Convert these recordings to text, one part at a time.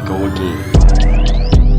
we go again.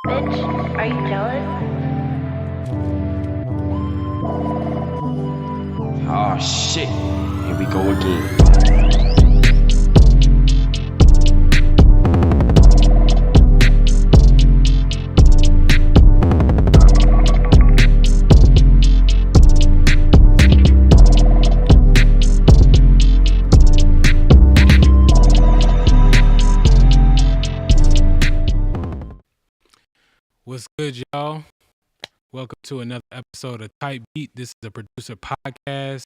Bitch, are you jealous? Oh shit, here we go again. What's good, y'all? Welcome to another episode of Type Beat. This is a producer podcast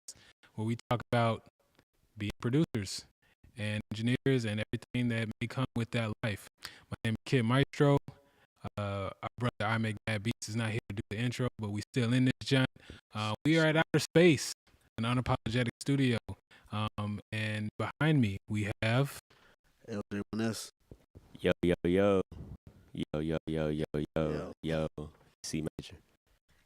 where we talk about being producers and engineers and everything that may come with that life. My name is Kid Maestro. Our brother I Make Mad Beats is not here to do the intro, but we still in this joint. We are at outer space, an unapologetic studio. And behind me we have LJ1S. Yo, yo, yo. Yo, yo, yo, yo, yo, Yo. yo. C major.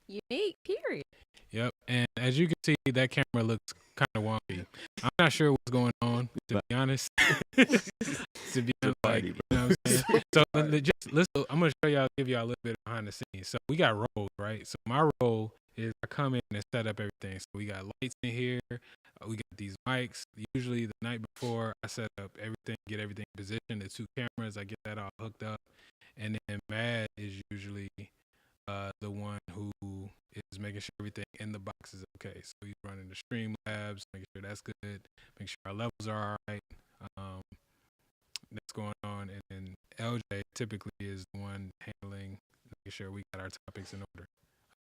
Unique, period. Yep, and as you can see, that camera looks kind of wonky. I'm not sure what's going on, to be honest. To be honest, like, you know what I'm saying? So I'm gonna show y'all, give y'all a little bit behind the scenes. So we got roles, right? So my role is I come in and set up everything. So we got lights in here. We got these mics. Usually the night before, I set up everything, get everything positioned. The two cameras, I get that all hooked up, and then Mad is usually the one who is making sure everything in the box is okay. So he's running the Streamlabs, making sure that's good, making sure our levels are all right. That's going on. And then LJ typically is the one handling, making sure we got our topics in order.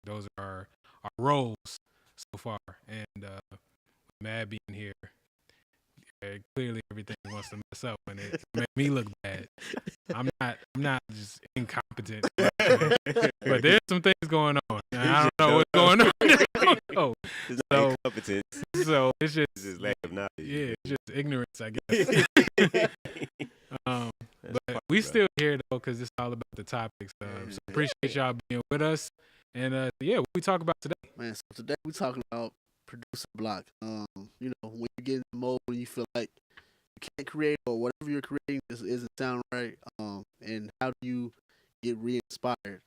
Those are our roles so far. And Mad being here, clearly everything wants to mess up and it make me look bad. I'm not just incompetent, but there's some things going on. I don't know what's going on. I don't know. It's So- not incompetence. So it's just It's just lack of knowledge. yeah, it's just ignorance, I guess. But we still here though, because it's all about the topics. So appreciate y'all being with us. And yeah, what we talk about today? Man, so today we're talking about producer block. You know, when you get in the mode when you feel like you can't create or whatever you're creating just isn't sound right. And how do you get re-inspired?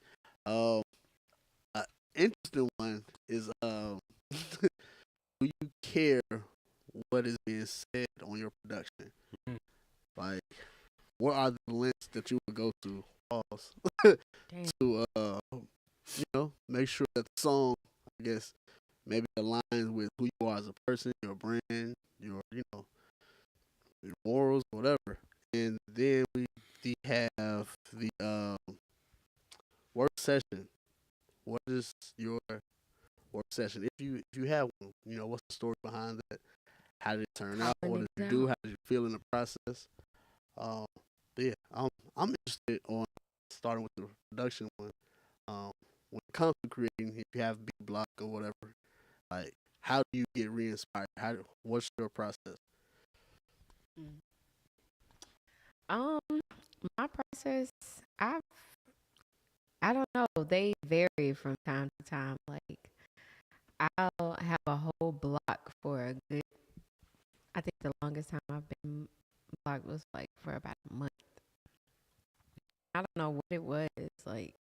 Interesting one is do you care what is being said on your production. Mhm. Like, what are the lengths that you would go to, pause, Damn. to make sure that the song, I guess, maybe aligns with who you are as a person, your brand, your morals, whatever. And then we have the work session. What is your work session? If you have one, what's the story behind that? How did it turn out? Calling What did it you do? out. How did you feel in the process? Um, but yeah, I'm interested on starting with the production one. When it comes to creating, if you have beat block or whatever, like how do you get re-inspired? What's your process? Mm. Um, my process, I don't know. They vary from time to time. Like I'll have a whole block for a good. I think the longest time I've been blocked was like for about a month. I don't know what it was like,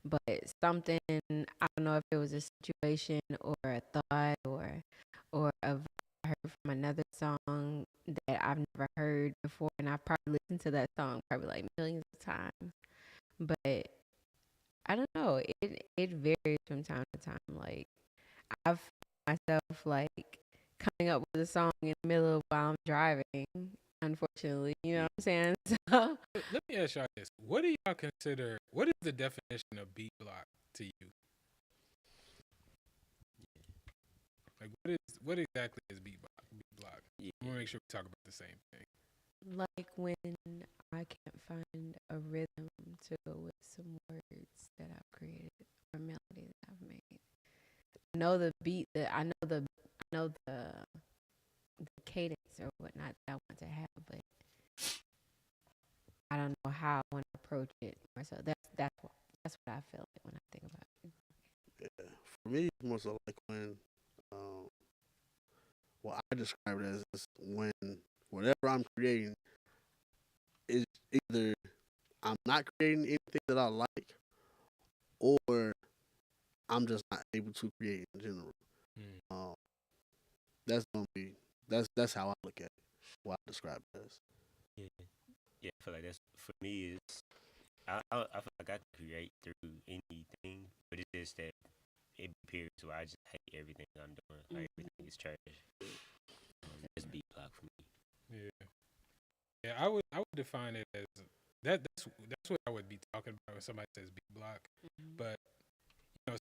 but something. I don't know if it was a situation or a thought or a verse I heard from another song that I've never heard before, and I've probably listened to that song probably like millions of times. But I don't know. It varies from time to time. Like I've found myself like coming up with a song in the middle of while I'm driving. Unfortunately, you know what I'm saying. So Let me ask y'all this: what do y'all consider? What is the definition of beat block to you? Like, what exactly is beat block? Beat block. Yeah. I want to make sure we talk about the same thing. like when I can't find a rhythm to go with some words that I've created or melody that I've made. I know the beat that I know the cadence or whatnot that I want to have, but I don't know how I want to approach it. Or so that's what I feel like when I think about it. Yeah. For me, it's more so like when, um, what I describe it as is when whatever I'm creating is either I'm not creating anything that I like, or I'm just not able to create in general. Mm. Um, that's gonna be that's how I look at it. What I describe it as. Yeah, yeah. I feel like that's for me. Is I feel like I can create through anything, but it's just that it appears where I just hate everything I'm doing. Like everything is trash. That's beat block for me. Yeah, yeah. I would define it as that. That's what I would be talking about when somebody says beat block. But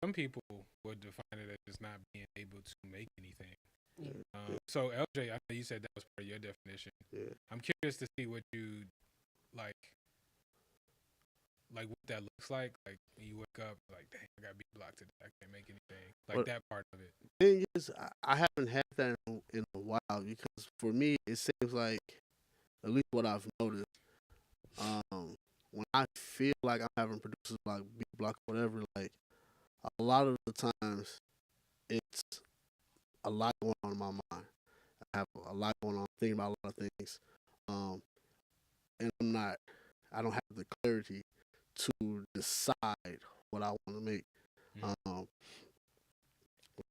some people would define it as just not being able to make anything. Yeah. So LJ, I know you said that was part of your definition. Yeah. I'm curious to see what you like what that looks like. Like when you wake up, like, dang, I got beat blocked today. I can't make anything. Like Well, that part of it. thing is, I haven't had that in a while because for me, it seems like at least what I've noticed, when I feel like I'm having producers like beat block or whatever, like a lot of the times it's a lot going on in my mind. I have a lot going on, thinking about a lot of things, um, and I don't have the clarity to decide what I want to make. Mhm.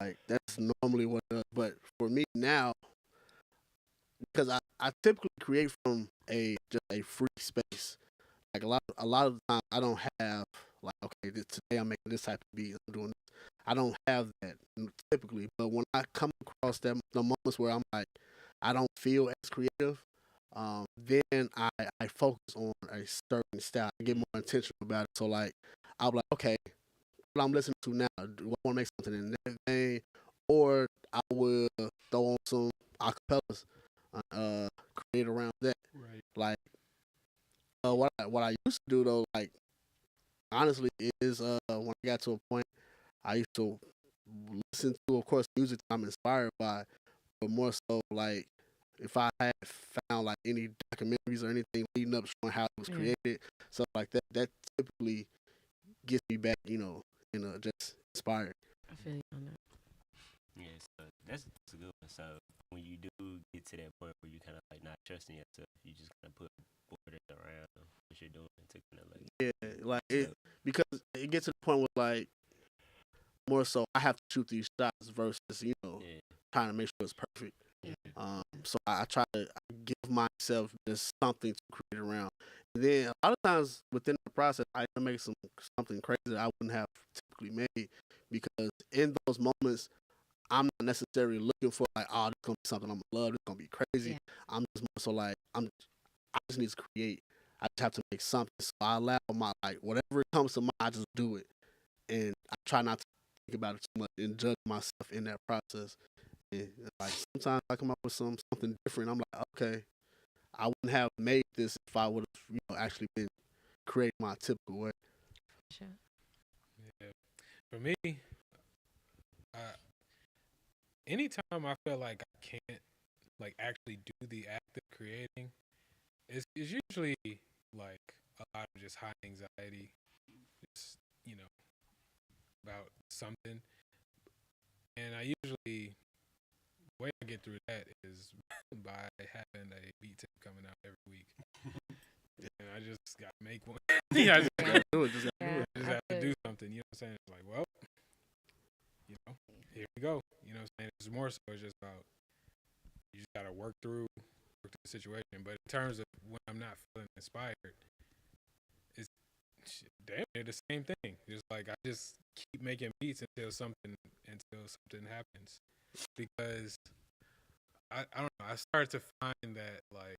Like that's normally what it does. But for me now, because I typically create from just a free space. Like a lot of the time I don't have like, okay, today I'm making this type of beat, I'm doing this. I don't have that typically, but when I come across the moments where I'm like I don't feel as creative, then I focus on a certain style. I get more intentional about it. So like I'll be like, okay, what I'm listening to now, do I want to make something in that vein, or I will throw on some acapellas, create around that. Right. Like what I used to do though, like honestly, is when I got to a point, I used to listen to, of course, music I'm inspired by, but more so like if I had found like any documentaries or anything leading up showing how it was Yeah. created, stuff like that, that typically gets me back, just inspired. I feel you on that. Yeah, so that's a good one. So when you do get to that point where you kind of like not trusting yourself, you just kind of put borders around what you're doing to kind of like. Yeah, like So, because it gets to the point where like more so I have to shoot these shots versus yeah, trying to make sure it's perfect. So I try to give myself just something to create around. And then a lot of times within the process, I make something crazy that I wouldn't have typically made, because in those moments, I'm not necessarily looking for like, oh, this is gonna be something I'm gonna love. This is gonna be crazy. Yeah. I'm just more so like, I just need to create. I just have to make something. So I allow my, like, whatever comes to mind, I just do it, and I try not to think about it too much and judge myself in that process. And like sometimes I come up with something different. I'm like, okay, I wouldn't have made this if I would have, actually been creating my typical way. Sure. Yeah. For me, anytime I feel like I can't like actually do the act of creating, it's usually like a lot of just high anxiety, just about something, and I usually the way I get through that is by having a beat tape coming out every week, and I just gotta make one. I just gotta Do it. Just Yeah, just I have to feel do you. something. You know what I'm saying? It's like, well, here we go. You know what I'm saying? It's more so it's just about you just gotta work through the situation. But in terms of when I'm not feeling inspired, it's damn near the same thing. Just like I just keep making beats until something happens. Because I don't know, I start to find that like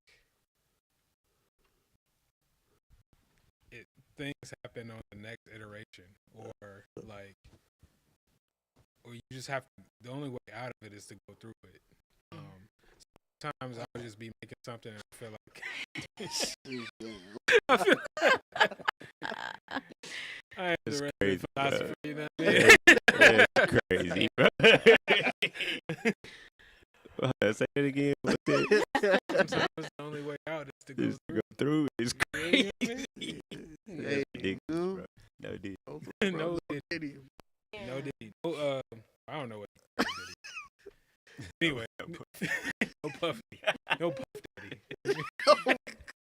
things happen on the next iteration, or like, or you just have to, the only way out of it is to go through it. Sometimes I'll just be making something and I feel like I feel, I ain't It's the crazy, philosopher, you know what I Yeah, mean? it's crazy, bro. Say it again. What's it? Sometimes the only way out is to go Just through. go through. It's You know crazy. what Hey, Ridiculous, bro. No, dude. I mean? No, Diddy. no Diddy. No, I don't know what Diddy. Anyway, no Puffy. No Puff Daddy.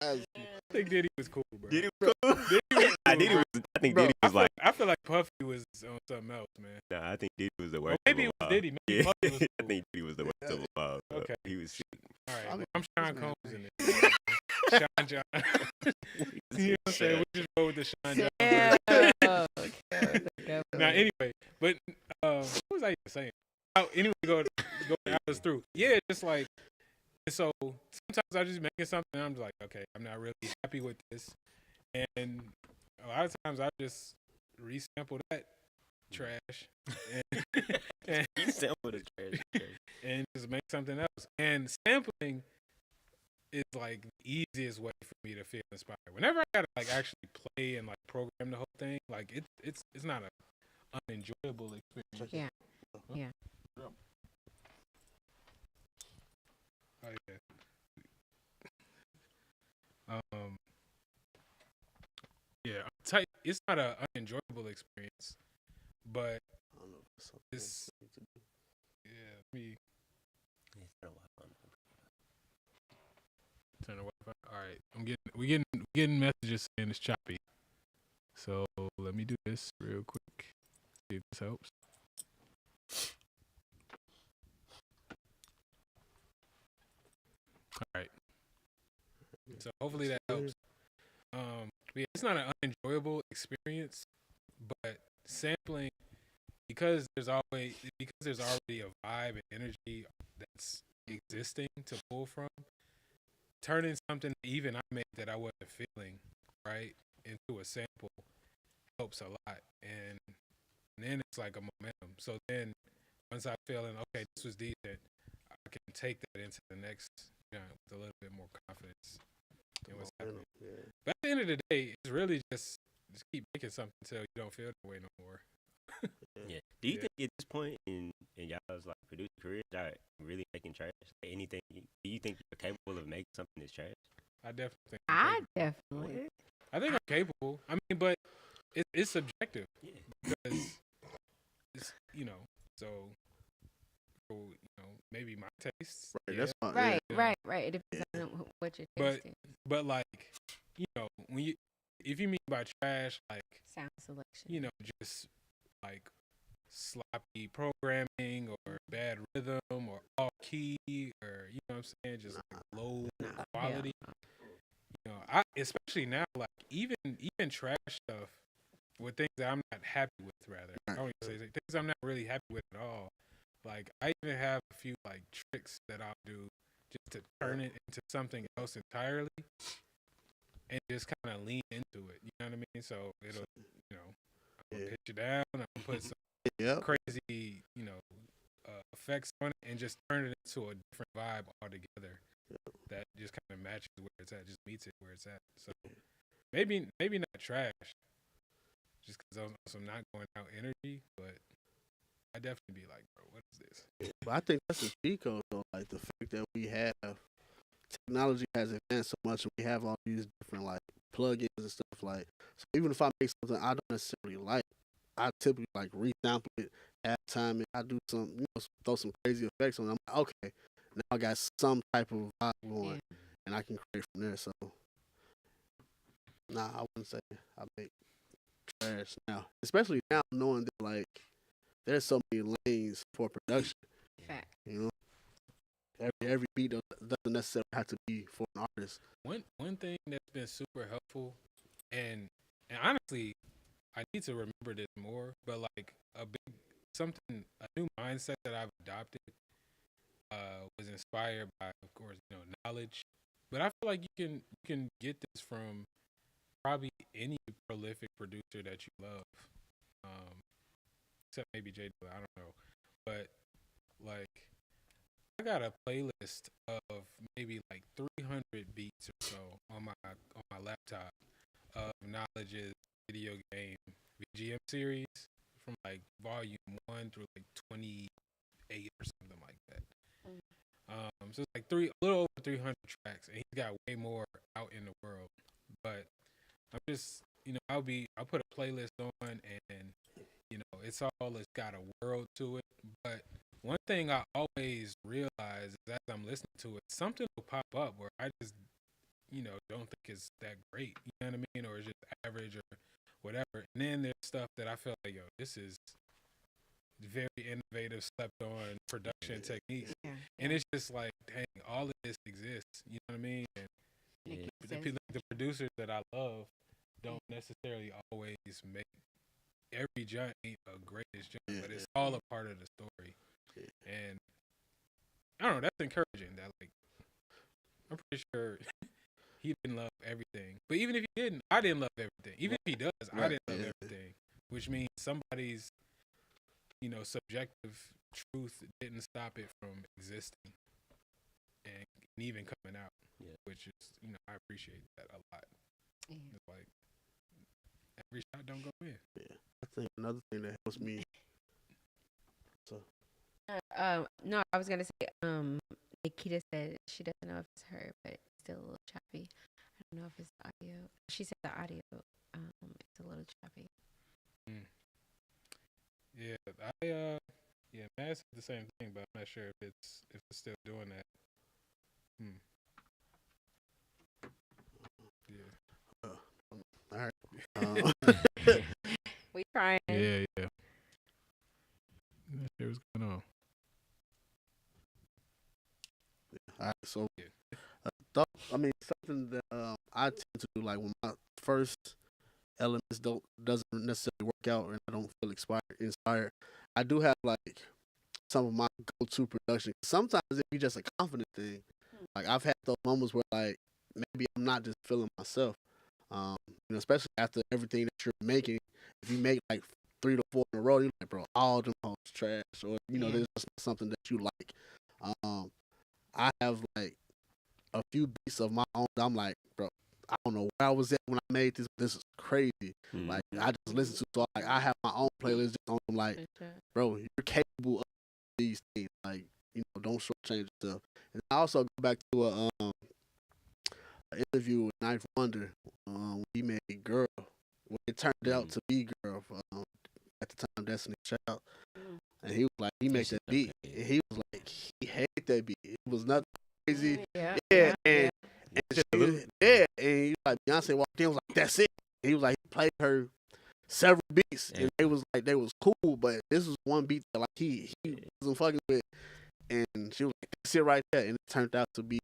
I think Diddy was cool, bro. Diddy was cool. I think Bro, Diddy was like, I feel like Puffy was on something else, man. nah, I think Diddy was the Or worst. maybe of it was them all. Diddy. Maybe Yeah, Puffy was I cool. think Diddy was the worst of them all. Bro. Okay. He was All right, I mean, I'm Sean this man- Combs in it. Sean John. You know what I'm saying? We just roll with the Sean John. Yeah. Now, anyway, but what was I even saying? Anyway, go Alice through. Yeah, just like, and so sometimes I just making something. And I'm just like, okay, I'm not really happy with this, and a lot of times I just resample that trash and He sampled the trash. and just make something else. And sampling is like the easiest way for me to feel inspired. Whenever I gotta like actually play and like program the whole thing, like it's not an unenjoyable experience. Yeah. Yeah. Oh yeah. Yeah. It's not an unenjoyable experience, but I don't know if it's something it's I need to do. yeah. Let me turn the Wi-Fi. All right, we getting messages saying it's choppy. So let me do this real quick. See if this helps. All right. So hopefully that helps. Yeah, it's not an unenjoyable experience, but sampling because there's already a vibe and energy that's existing to pull from. Turning something even I made that I wasn't feeling right into a sample helps a lot, and then it's like a momentum. So then once I'm feeling okay, this was decent, I can take that into the next with a little bit more confidence in what's happening. Yeah. But at the end of the day, it's really just keep making something until you don't feel that way no more. Yeah. Do you Yeah. think at this point in y'all's like producer career, y'all really making trash? Like anything? Do you think you're capable of making something that's trash? I definitely think I'm capable. I think I'm capable. I mean, but it's subjective Yeah. because it's so maybe my tastes. Right, yeah, that's fine. Right, Yeah. right. It depends on what you're But- tasting. but like if you mean by trash, like Sound selection. just like sloppy programming or bad rhythm or off key or you know what I'm saying, just like low Nah, quality. hell You know, I especially now, like even trash stuff with things that I'm not happy with. Rather, I don't even say things I'm not really happy with at all. Like I even have a few like tricks that I'll do just to turn it into something else entirely, and just kind of lean into it. You know what I mean? So it'll, you know, I'm gonna pitch it down. I'm gonna put some Yep. crazy, you know, effects on it, and just turn it into a different vibe altogether. That just kind of matches where it's at, just meets it where it's at. So maybe not trash, just because I'm also not going out energy, but I definitely be like, bro, what is this? But I think that's the Pico though, like the fact that we have technology has advanced so much, and we have all these different like plugins and stuff. Like, so even if I make something I don't necessarily like, I typically like resample it, add time, and I do some, throw some crazy effects on it. I'm like, okay, now I got some type of vibe going, Yeah. and I can create from there. So, nah, I wouldn't say I make trash now, especially now knowing that like there's so many lanes for production. Fact. You know, every beat doesn't necessarily have to be for an artist. One thing that's been super helpful, and honestly, I need to remember this more, but like a new mindset that I've adopted was inspired by, of course, you know, knowledge. But I feel like you can get this from probably any prolific producer that you love, except maybe J. Dilla, I don't know, but like I got a playlist of maybe like 300 beats or so on my laptop of Knowledge's video game VGM series from like volume 1 through like 28 or something like that. So it's like a little over 300 tracks, and he's got way more out in the world. But I'm just, you know, I'll put a playlist on, and you know, it's got a world to it. But one thing I always realize is as I'm listening to it, something will pop up where I just, you know, don't think it's that great. You know what I mean? Or it's just average or whatever. And then there's stuff that I feel like, yo, this is very innovative, slept on production techniques. Yeah. And it's just like, dang, all of this exists. You know what I mean? And Nikki the, says, the producers that I love don't necessarily always make every joint ain't a greatest joint, but it's all a part of the story. And I don't know, that's encouraging. That like, I'm pretty sure he didn't love everything, but even if he didn't, I didn't love everything. Even if he does, I didn't love everything, which means somebody's, you know, subjective truth didn't stop it from existing and even coming out. Yeah. Which is, you know, I appreciate that a lot. Yeah. It's like every shot don't go in. Yeah, I think another thing that helps me. So No, I was gonna say, Nikita said she doesn't know if it's her, but it's still a little choppy. I don't know if it's the audio. She said the audio, it's a little choppy. Yeah, Matt said the same thing, but I'm not sure if it's still doing that. Yeah. all right. We trying. Yeah. Not sure what's going on. All right, so something that I tend to do, like when my first elements doesn't necessarily work out and I don't feel inspired, I do have like some of my go-to production. Sometimes it be just a confident thing. Like I've had those moments where like maybe I'm not just feeling myself. Especially after everything that you're making, if you make like 3 to 4 in a row, you're like, bro, all them hoes trash, or there's just something that you like. I have like a few beats of my own. I'm like, bro, I don't know where I was at when I made this. This is crazy. Like I just listen to, so like I have my own playlist just on. Like, bro, you're capable of these things. Like, don't shortchange yourself. And I also go back to an interview with Ninth Wonder. He made Girl. Well, it turned out to be Girl. At the time, Destiny Child. And he was like, he made that beat. And he was like, he hated that beat. It was nothing crazy. And and he was like, Beyonce walked in, was like, that's it. And he was like, he played her several beats, and they was cool, but this was one beat that like he wasn't fucking with, and she was like, "That's it right there," and it turned out to be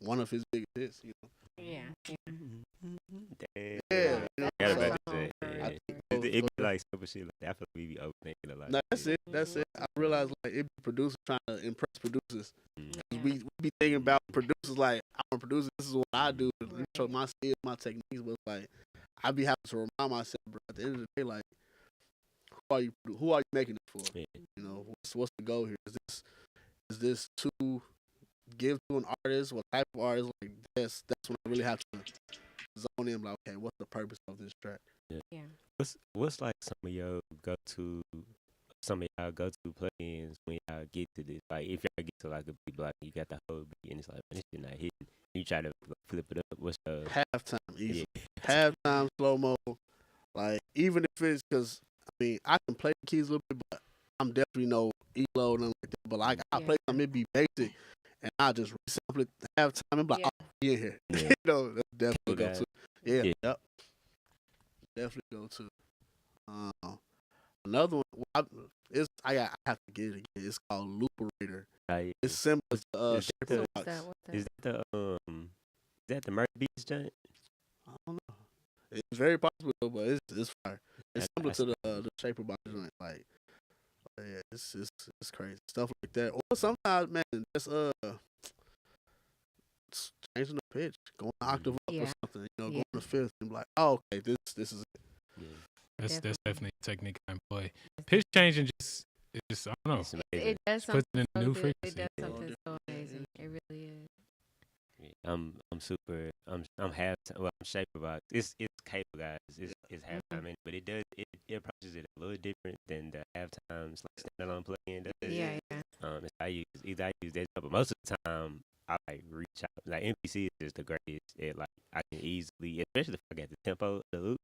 one of his biggest hits. You know? Yeah. Damn. Yeah, you know, I got so about to say, I yeah. think It be like simple shit like that. I feel like we be overthinking a lot. no, that's it. That's it. I realized like it be producers trying to impress producers. Mm. 'Cause we be thinking about producers like I'm a producer. This is what I do. Let me show my skills, my techniques. But like I be having to remind myself, bro. At the end of the day, like who are you making it for? Yeah. You know, what's the goal here? Is this to give to an artist? What type of artist? Like that's when I really have to zone in. Like, okay, what's the purpose of this track? Yeah. What's like some of y'all go to plugins when y'all get to this? Like if y'all get to like a beat block, you got the whole beat and it's like, man, this shit not hitting. You try to like, flip it up. What's the Halftime, easy. yeah. Halftime, slow mo. Like even if it's because I mean I can play the keys a little bit, but I'm definitely no ELO and nothing like that. But like I play something, it be basic, and I just resample it halftime and be like, Yeah. oh, yeah, here. Yeah. You know, that's definitely go Okay. to. Yeah, Yeah. yep. Definitely go to. Another one, I have to get it again. It's called Looperator. Yeah. It's similar to Is Shape that of What's Box. that? What's that? Is that the Murder Beats joint? I don't know. It's very popular, but it's fire. It's I- similar to the Shape of Box joint. Like, yeah, it's crazy stuff like that. Or sometimes, man, just changing the pitch, going an octave up or Yeah. something. You know, Yeah. going to fifth and be like, oh, okay, this is it. Yeah. That's Definitely. definitely a technique I employ. Pitch changing just I don't know. It's It amazing. does Puts something it in a so new good. frequency. It does Yeah. something so amazing. It really is. Yeah, I'm super. I'm half. Well, I'm Shaper Box. It's cable guys. It's halftime, in, but it approaches it a little different than the halftimes like standalone plugin does. Yeah, yeah. It's I use that, but most of the time I like reach out. Like MPC is just the greatest. It like I can easily, especially if I got the tempo, the loop,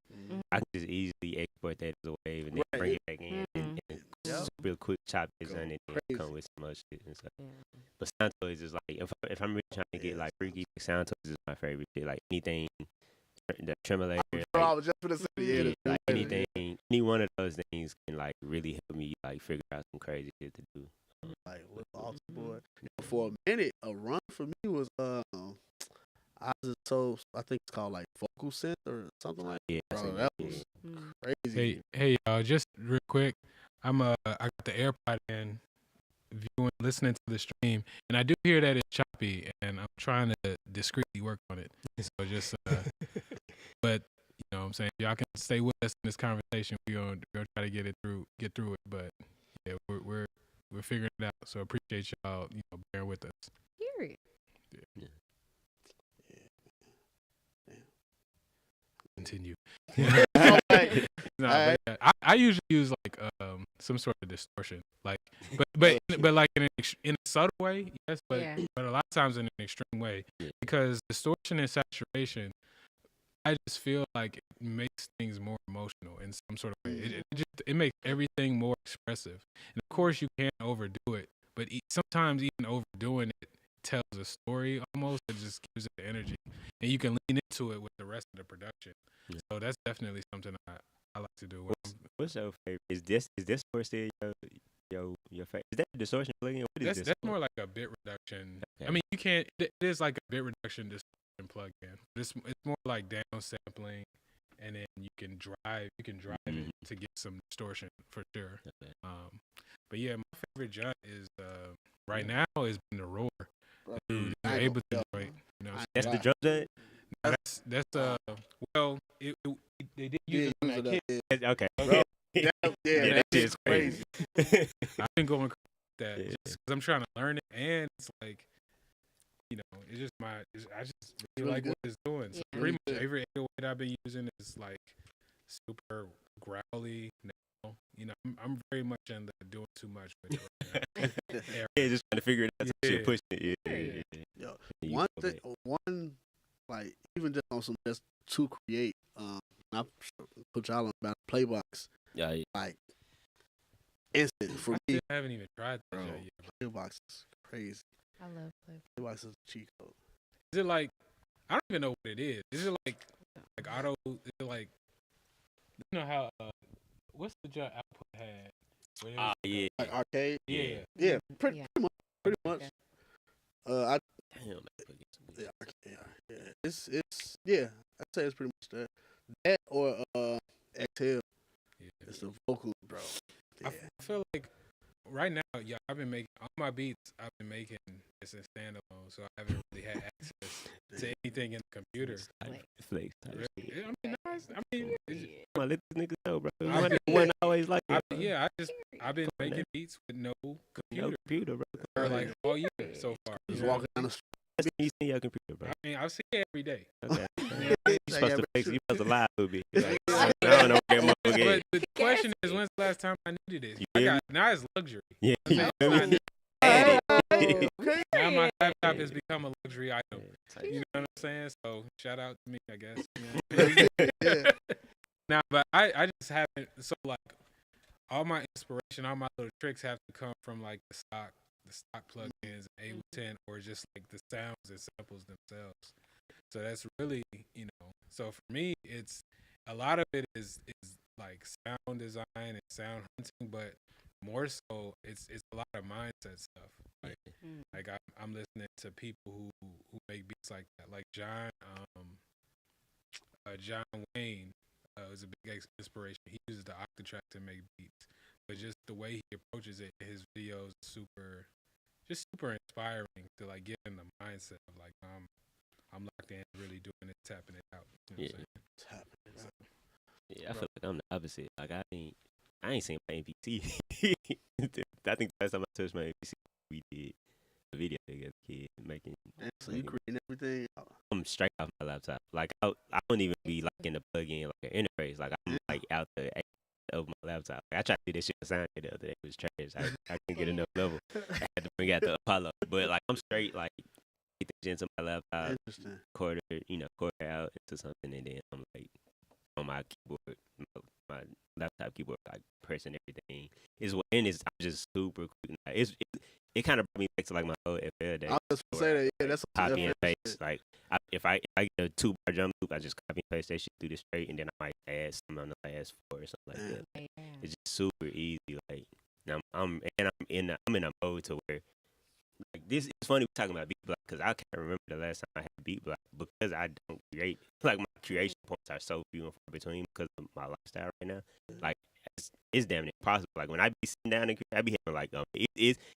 I can just easily export that as a wave and then Right. bring it back in and Yep. real quick chop it Go on it and then crazy. come with some other shit and stuff. Yeah. But Soundtoys is just like if I'm really trying to get like freaky, Soundtoys is my favorite shit. Like anything, the tremolo, I was just gonna say, yeah, Mhm. like anything, any one of those things can like really help me like figure out some crazy shit to do. like with Altar Boy. For a minute, a run for me was I was told I think it's called like Vocal Synth or something like Yeah, I Bro, seen that yeah. was Mm. crazy. Hey y'all, just real quick. I got the AirPod in, listening to the stream, and I do hear that it's choppy, and I'm trying to discreetly work on it. So just, but you know what I'm saying, y'all can stay with us in this conversation. We're gonna try to get through it, but yeah, we're figuring it out. So appreciate y'all, bearing with us. Period. Continue. So, like, No, Alright. but yeah, I usually use like some sort of distortion, like but like in in a subtle way, yes, but Yeah. but a lot of times in an extreme way, because distortion and saturation, I just feel like it makes things more emotional in some sort of way. It makes everything more expressive, and of course you can't overdo it, but sometimes even overdoing it tells a story almost. It just gives it the energy, and you can lean into it with the rest of the production. Yeah. So that's definitely something I like to do. What's your favorite? Is this for still your favorite? Is that a distortion plugin? What is this? That's more like a bit reduction. Okay. I mean, you can't. It is like a bit reduction distortion plug-in. It's more like down sampling, and then you can drive it to get some distortion for sure. Okay. But yeah, my favorite jump is right now is been the Roar. bro, Dude, I you're ain't able to gonna joint. That's the Wow. drum joint. That's well, they did use it on use that it kit. That's- Okay. Bro, yeah, Yeah, that that shit's shit's crazy. I've been going crazy with that Yeah. just because I'm trying to learn it, and it's like, it's just I just really really like good. what it's doing. So Yeah. pretty much good. every 808 I've been using is like super growly. Now, I'm very much in the doing too much with it right now. Yeah, just trying to figure it out. So Yeah. shit pushing it. Yeah. Yo, You one go thing, one like even just on some just to create. I put y'all on about Playbox. Yeah, yeah. Like instant for I me. still haven't even tried that Bro. yet. Playbox is crazy. I love play. Playbox is a cheat code. Is it like I don't even know what it is. Is it like auto? Is it like how what's the jump Output had? Where it Oh was, yeah. Like arcade. yeah. Yeah, pretty, Yeah. pretty much. Pretty much. Okay. I Damn, that fucking some good yeah, shit. arcade. Yeah, it's yeah. I'd say it's pretty much that. That or Exhale. Yeah. It's the vocals, bro. I Yeah. feel like right now, yeah, I've been making all my beats. I've been making this in standalone, so I haven't really had access to anything in the computer. Flex type shit. Yeah, I mean, nice. I mean, Come on, let these niggas know, bro. I've One, been- one always like that. yeah, I've been Come on making now. beats with no No computer computer, bro. for like all year so far. Just you know? walking down the street. That's when you see your computer, bro. I mean, I've seen it every day. Okay. Yeah. You supposed to fix. You supposed to lie a little bit. Like, Yeah. I don't know what that But motherfucker is. the question is, when's the last time I needed this? You I feel got now it's luxury. Yeah, You you know, feel it's me? not- Had Hey, it. okay. Now my laptop Yeah. has become a luxury item. Type You know what I'm saying? So shout out to me, I guess. You know? Yeah. Now, but I just haven't. So like, all my inspiration, all my little tricks have to come from like the stock plugins, Ableton, or just like the sounds and samples themselves. So that's really, you know. So for me, it's a lot of it is like sound design and sound hunting, but more so it's a lot of mindset stuff. Like I'm listening to people who make beats like that, like John Wayne is a big inspiration. He uses the Octatrack to make beats, but just the way he approaches it, his videos, super inspiring to like get in the mindset of like I'm locked in, really doing it, tapping it out. You know what I'm saying? Tapping it out. Yeah, I feel like I'm the opposite. Like I ain't seen my MPC. I think the last time I touched my MPC, we did a video together, kid, making. And so you creating everything. I'm straight off my laptop. Like I don't even be like in the plug-in like an interface. Like I'm like out the of my laptop. Like, I tried to do this shit on Sound the other day. It was trash. I couldn't get enough level. I had to bring out the Apollo. But like I'm straight like get the into my laptop, Interesting. quarter out into something, and then I'm like on my keyboard, my laptop keyboard, like pressing everything. I'm just super quick. Like, it kind of brought me back to like my old FL days. I was gonna say that. Yeah, that's some Copy and FL paste. shit. Like if I get a 2-bar drum loop, I just copy and paste that shit through the straight, and then I might add something on the last 4 or something like that. Yeah. It's just super easy. Like I'm in a mode to where like this. It's funny we're talking about beat block because I can't remember the last time I had beat block because I don't create. Like my creation points are so few and far between because of my lifestyle right now. Like it's damn near impossible. Like when I be sitting down and I be having like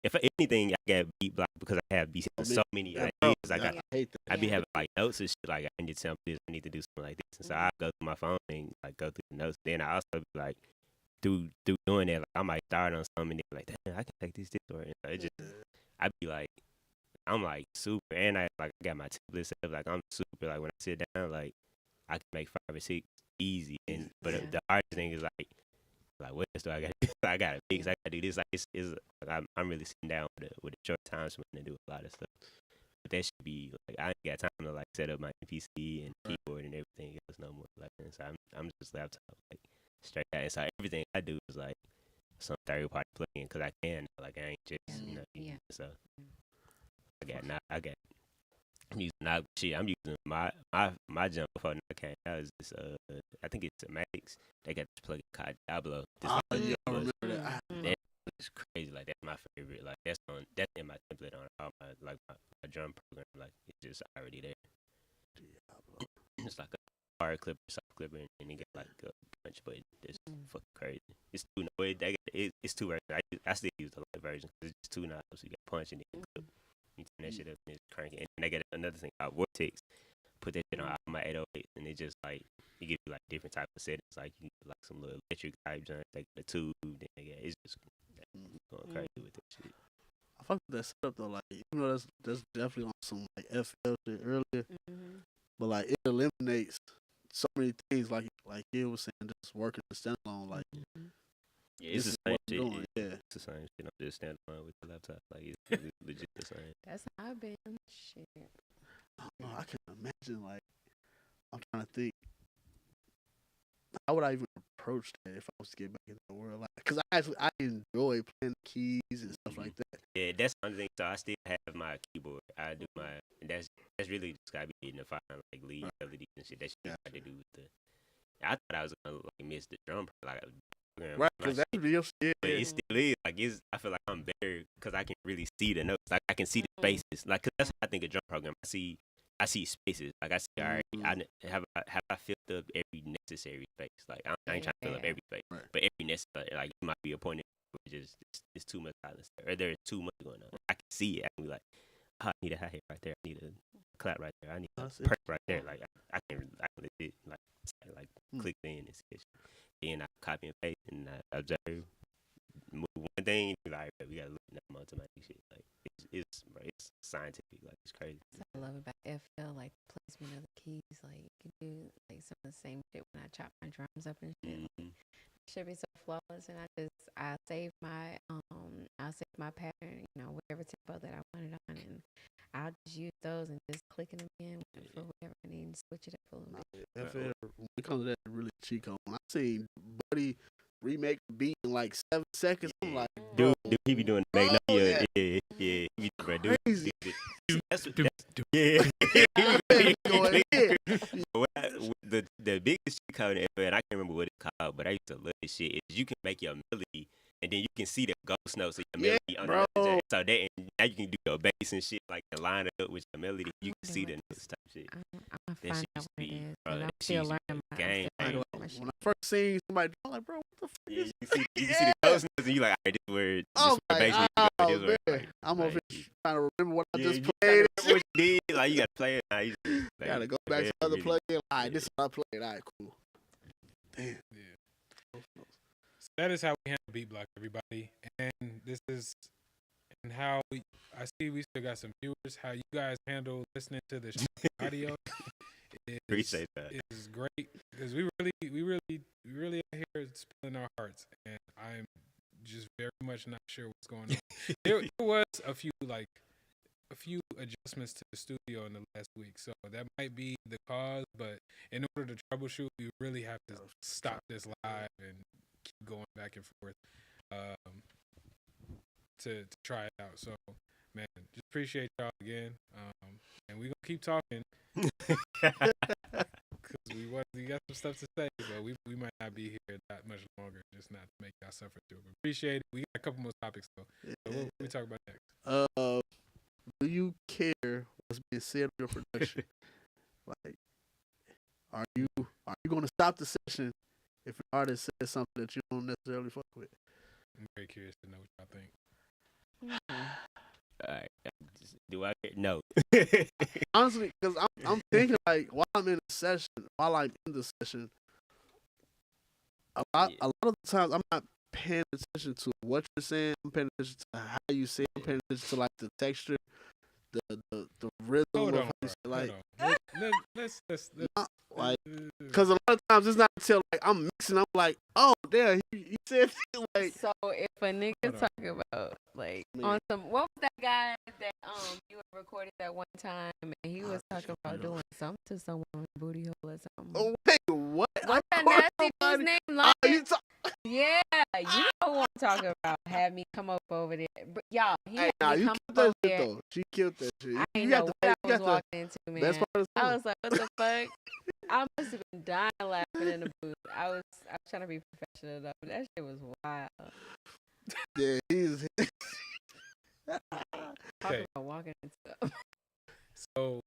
if anything I got beat block because I have be having so many Yeah, ideas. bro, Like I hate that. I be having like notes and shit. Like I need to sample this. I need to do something like this. And so I go through my phone and like go through the notes. Then I also be like through doing that. Like I might start on something and then be like, damn, I can take this or and so it just I be like I'm like super and I got my template set up. Like I'm super like when I sit down like I can make 5 or 6 easy. And but the hardest thing is like what else do I got? I gotta fix. I gotta do this. Like it's like I'm really sitting down with a short time span to do a lot of stuff. But that should be like I ain't got time to like set up my PC and keyboard and everything else no more. Like and so I'm just laptop like straight out. And so everything I do is like some third party plugin because I can. Like I ain't just Yeah. So I'm using shit. I'm using my jump before I came out is this I think it's a Max. They got this plugin called Diablo. This Oh, like, yeah, I was- remember that. that is crazy. Like that's my favorite. Like that's in my template on all my drum program. Like it's just already there. It's like a hard clipper, soft clipper, and then you got like a bunch, but it's fucking crazy. It's two. It's two versions. I still use the light version because it's just 2 knobs. You got punch and then clip. You turn that shit up and it's cranking. And they got another thing called Vortex. Put that shit on all my 808s and it just like you get like different type of settings. Like you get like some little electric type joints. Like the tube. Then they got it's just going crazy with that shit. I fuck with that setup though. Like even though that's definitely on some like FL shit earlier, but like it eliminates so many things. Like you was saying, just working the standalone. Like Yeah, it's this the is same what I'm shit. doing. Yeah. It's the same shit. I'm just standing on with the laptop. Like it's legit the same. That's how I've been. Shit. I don't know. I can imagine. Like I'm trying to think. How would I even approach that if I was to get back into the world? Like, cause I enjoy playing the keys and stuff like that. Yeah, that's one thing. So I still have my keyboard. I do my, and that's really just gotta be hitting the fine like lead melodies and shit. That shit hard to do with the. I thought I was gonna like miss the drum part. Like program. Right, my because shit. that's real shit. But it still is like I feel like I'm better because I can really see the notes. Like I can see the spaces. Like 'cause that's what I think a drum program. I see spaces. Like I see. All right, have I filled up every necessary space. Like I ain't trying to fill up every space, Right. but every necessary. Like it might be a point where it's too much silence there, or there's too much going on. I can see it. I can be like, oh, I need a hi-hat right there. I need a clap right there. I need a That's it. perk right there. Like I can legit like click in and see it. Then I copy and paste and I observe, move one thing. Like we gotta look at that automatic shit. Like it's scientific. Like it's crazy. That's what I love about FL, like the placement of the keys. Like you can do like some of the same shit when I chop my drums up and shit. Mhm. It should be so flawless, and I save my pattern, you know, whatever tempo that I want it on, and I'll just use those and just clicking them in for whatever I need and switch it up a little bit. FL, when it comes to that, really cheat code. When I seen Buddy remake the beat in like 7 seconds, I'm like, Dude, bro, he be doing bro, Magnolia. Yeah. He be Crazy. That's yeah. He going in. The biggest cheat code in FL, and I can't remember what it's called, but I used to love this shit. Is you can make your melody, and then you can see the ghost notes of your melody on bro. the so that and now you can do your bass and shit like and line it up with your melody. You can see the notes type shit. I'm That gonna shit find out used to what it be, is, bro, and I'm that shit still used to learning be my. game I'm still changer. learning my shit. When I first seen somebody, I'm like, bro, what the fuck Yeah, is you can see the ghost notes and you like, all right, this is where Oh the bass my needs to go. God, This is where, man. like, I'm over here trying to remember what I yeah, just you played. gotta remember what you did. Like you gotta play it. Now you just, like, Gotta go back to the other play. All right, this is what I played. All right, cool. Damn. Yeah. So that is how we handle beat block, everybody. And this is and how I see we still got some viewers. How you guys handle listening to the audio Appreciate that. is great because we really out here spilling our hearts, and I'm just very much not sure what's going on. There was a few adjustments to the studio in the last week, so that might be the cause. But in order to troubleshoot, we really have to stop this live and keep going back and forth to try it out. So, man, just appreciate y'all again, and we gonna keep talking because we got some stuff to say, but we might not be here that much longer, just not to make y'all suffer through it. But appreciate it. We got a couple more topics though. So what we talk about next? Do you care what's being said in your production? Like, are you going to stop the session if an artist says something that you don't necessarily fuck with? I'm very curious to know what y'all think. All right. Do I care? No. Honestly, because I'm thinking like while I'm in the session, a lot of the times I'm not paying attention to what you're saying. I'm paying attention to how you say it. I'm paying attention to like the texture, the rhythm Hold of on, how you bro. say, like, Let's like, because a lot of times it's not until like I'm mixing, I'm like, oh damn, he said like, So if a nigga Hold on. talking about like Man. on some, what was that guy that you were recorded that one time and he was talking about doing something to someone on the booty hole or something? oh wait, what? What's that I nasty dude's somebody- name? Oh, Like, you talk- yeah, you know what I'm talking about. Had me come up over there, but y'all, he Hey, had nah, me you come killed up that over shit there. though. She killed that shit. I You ain't got know the- what I you was got the walking into, man. best part of the I song. was like, what the fuck? I must have been dying laughing in the booth. I was trying to be professional though, but that shit was wild. Yeah, he's. Talking Okay. about walking into. So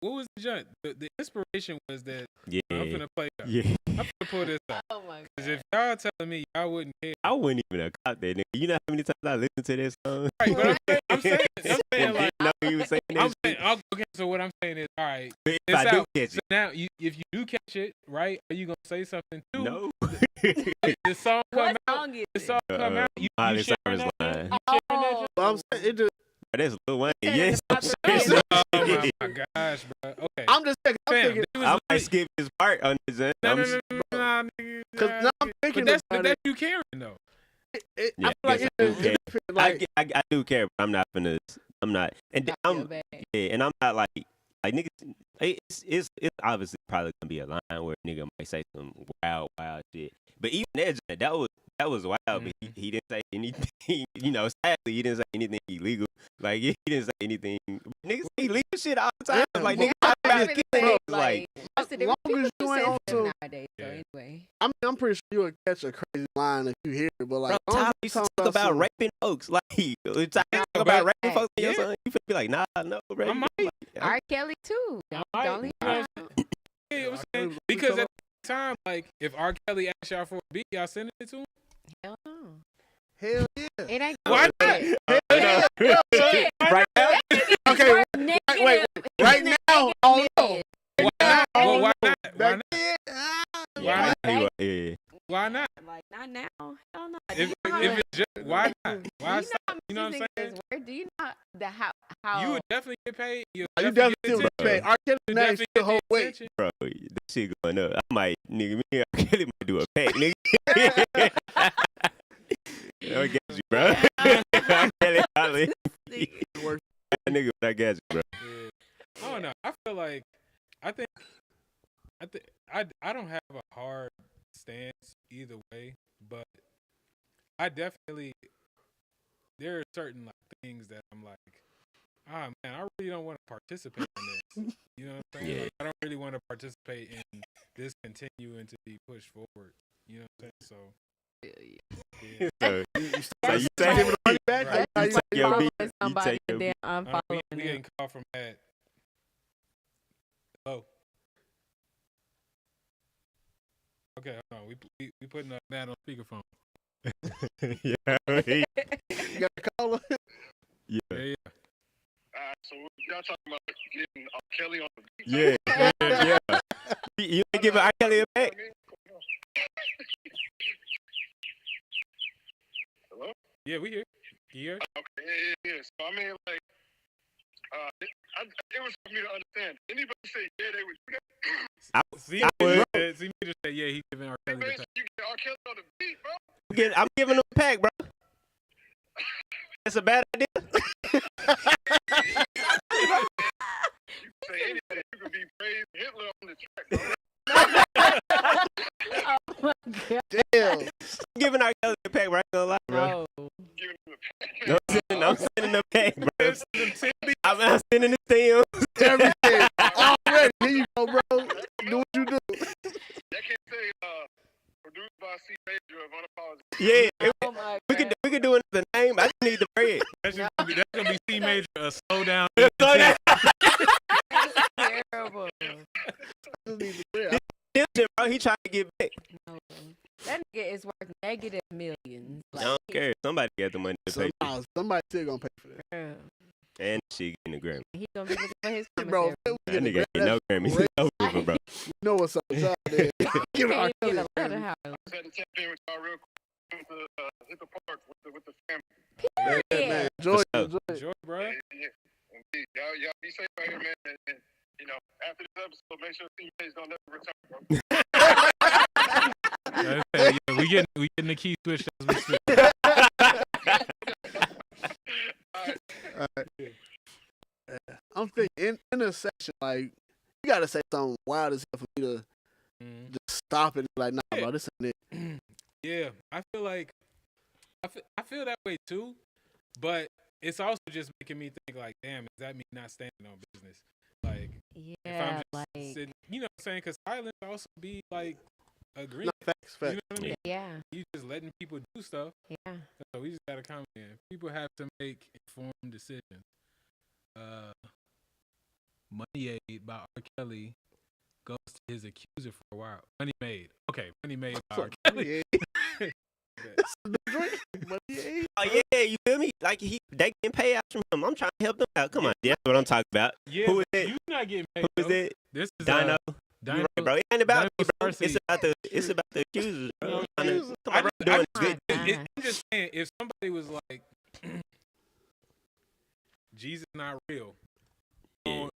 what was the joint? The inspiration was that Yeah. I'm finna play that. Yeah. I'm finna pull this up. Oh my Because god. if y'all telling me y'all wouldn't care, I wouldn't even have caught that nigga. You know how many times I listened to this song? right? But I'm saying And like, didn't know he was saying that I'm shit. saying, okay. So what I'm saying is, all right, But if it's I do out. catch So now, if you do catch it, right? Are you gonna say something it, too? no. The song come What out. song is The it? song come out. You Miley sharing Cyrus that? line. You sharing that? Oh, But I'm saying it just. That's Lil Wayne. saying Yes, I'm it's sure. not so. Oh my gosh, bro. Okay. I'm just thinking. I'm Fam, thinking. they was I might really- skip his part on this. No, I'm no, s- no, no, nigga. Because now I'm thinking But about that's it. you caring though. I Yeah, feel like I guess I do care. like I do care, but I'm not finna. I'm not. And I feel I'm bad. yeah, and I'm not like niggas. It's obviously probably gonna be a line where a nigga might say some wild shit. But even that was wild. But he didn't say anything. You know, sadly he didn't say anything illegal. Like he didn't say anything. Niggas say illegal shit all the time. Yeah, Like well, niggas talk I about really killing think, niggas. Like what's the as long difference? as you ain't on said I'm pretty sure you would catch a crazy line if you hear it, but like, Bro, Tyler used to talk about some- raping folks. Like, Tyler talk but- about raping folks in your yeah. son. You finna be like, nah, no, bro. I might. R. Kelly too. Don't might. leave You know him what out. Yeah, I'm R. saying, Kelly, because we at the time, like, if R. Kelly asked y'all for a beat, y'all sending it to him? Hell no. Hell yeah. It ain't Why gonna not? fit. Shit. Right now? Okay, Worth wait, negative- right negative now, oh no. millions. Why not? Well, why not? Why Back not? then, Why not? Yeah. Why not? Like not now. Hell no. Do If, you know how if much- it's just, why not? Why do stop? how You know what much I'm these saying? niggas worth? Do you know the how You would definitely get paid. you definitely still get pay. R. Kelly You name definitely still hold get weight. attention. Bro, this shit going up. I might, nigga, me and R. Kelly might do a pack, nigga. I got you, bro. R. Kelly, holla. That nigga, I got you, bro. Yeah. I don't know. I feel like I think I don't have a hard stance either way, but I definitely there are certain like things that I'm like, ah man, I really don't want to participate in this. You know what I'm saying? Yeah. Like, I don't really want to participate in this continuing to be pushed forward. You know what I'm saying? So yeah. So, So you say say- giving the money back? Right. Like, You take your Following beat. somebody take your and then We unfollowing them. getting call from that. Oh. Okay, hold on. We putting that on speakerphone. yeah, he- you got a caller? yeah, Yeah. So y'all talking about getting R. Kelly on the beat? yeah. You ain't giving R. Kelly a pack? Hello? Yeah, we here. You here? Okay, yeah. So I mean, like, it was for me to understand. Anybody say yeah, they would do that? See, I would. see me just say, yeah, he giving R. Kelly the Man, pack. you get R. Kelly on the beat, bro. I'm giving him a pack, bro. That's a bad idea. You can say anything. You can be praised Hitler on the track, bro. Oh my god. Damn. I'm giving R. Kelly a pack, bro. I ain't gonna lie, bro. Oh. Giving him the I'm sending a pack, bro. Listen to them 10 beats. I'm sending this thing. Everything. Already. Here you go, bro. Do what you do. That can't say produced by C. Major of Unapologetic. Yeah, Oh my we could do another name. I just need the bread. That's gonna be C major. Slow down. Slow down. Terrible. Just need the bread. This shit, bro. He trying to get back. No. That nigga is worth negative millions. I don't care. Somebody got the money to pay for it. Somebody still gonna pay for that. Girl, And she getting a Grammy. he gonna be looking for his Bro, commissary. we That get nigga the ain't no bread, Grammy. that's It's over for, bro. You know what's up with y'all there. Give it R. Can't even Kelly. get a letter house. I had to tap in with y'all real quick to hit the park with the family. Yeah, Period. man. Enjoy it. What's Enjoy it. Enjoy, bro. Yeah, indeed. Y'all be safe out here, man. And, you know, after this episode, make sure teammates don't never return, bro. Yeah, we getting the key switched as we speak. I'm thinking in a session, like, you gotta say something wild as hell for me to Mhm. just stop it and be like, nah, bro, this ain't it. Yeah, I feel like I feel that way too, but it's also just making me think like, damn, is that me not standing on business? Like, if I'm Yeah, just like sitting, you know what I'm saying? Because silence also be like agreeing. No, facts, You facts. know what I mean? yeah, You just letting people do stuff. yeah. So we just gotta come in. People have to make informed decisions. Money Aid by R. Kelly goes to his accuser for a while. Money Made. Okay, Money Made by R. Kelly. Yeah. The drink, but yeah. Oh yeah, you feel me? Like they getting payouts from him. I'm trying to help them out. Come on, that's what I'm talking about. Yeah, Who is but that? you not getting paid. Who is though. that? This is Dino. Dino. You right, bro. It ain't about me, Dino bro. Starseed. It's about the accusers, bro. You know I'm trying to- accusers. Come on, bro. I Doing just- good. I'm just saying, if somebody was like, Jesus not real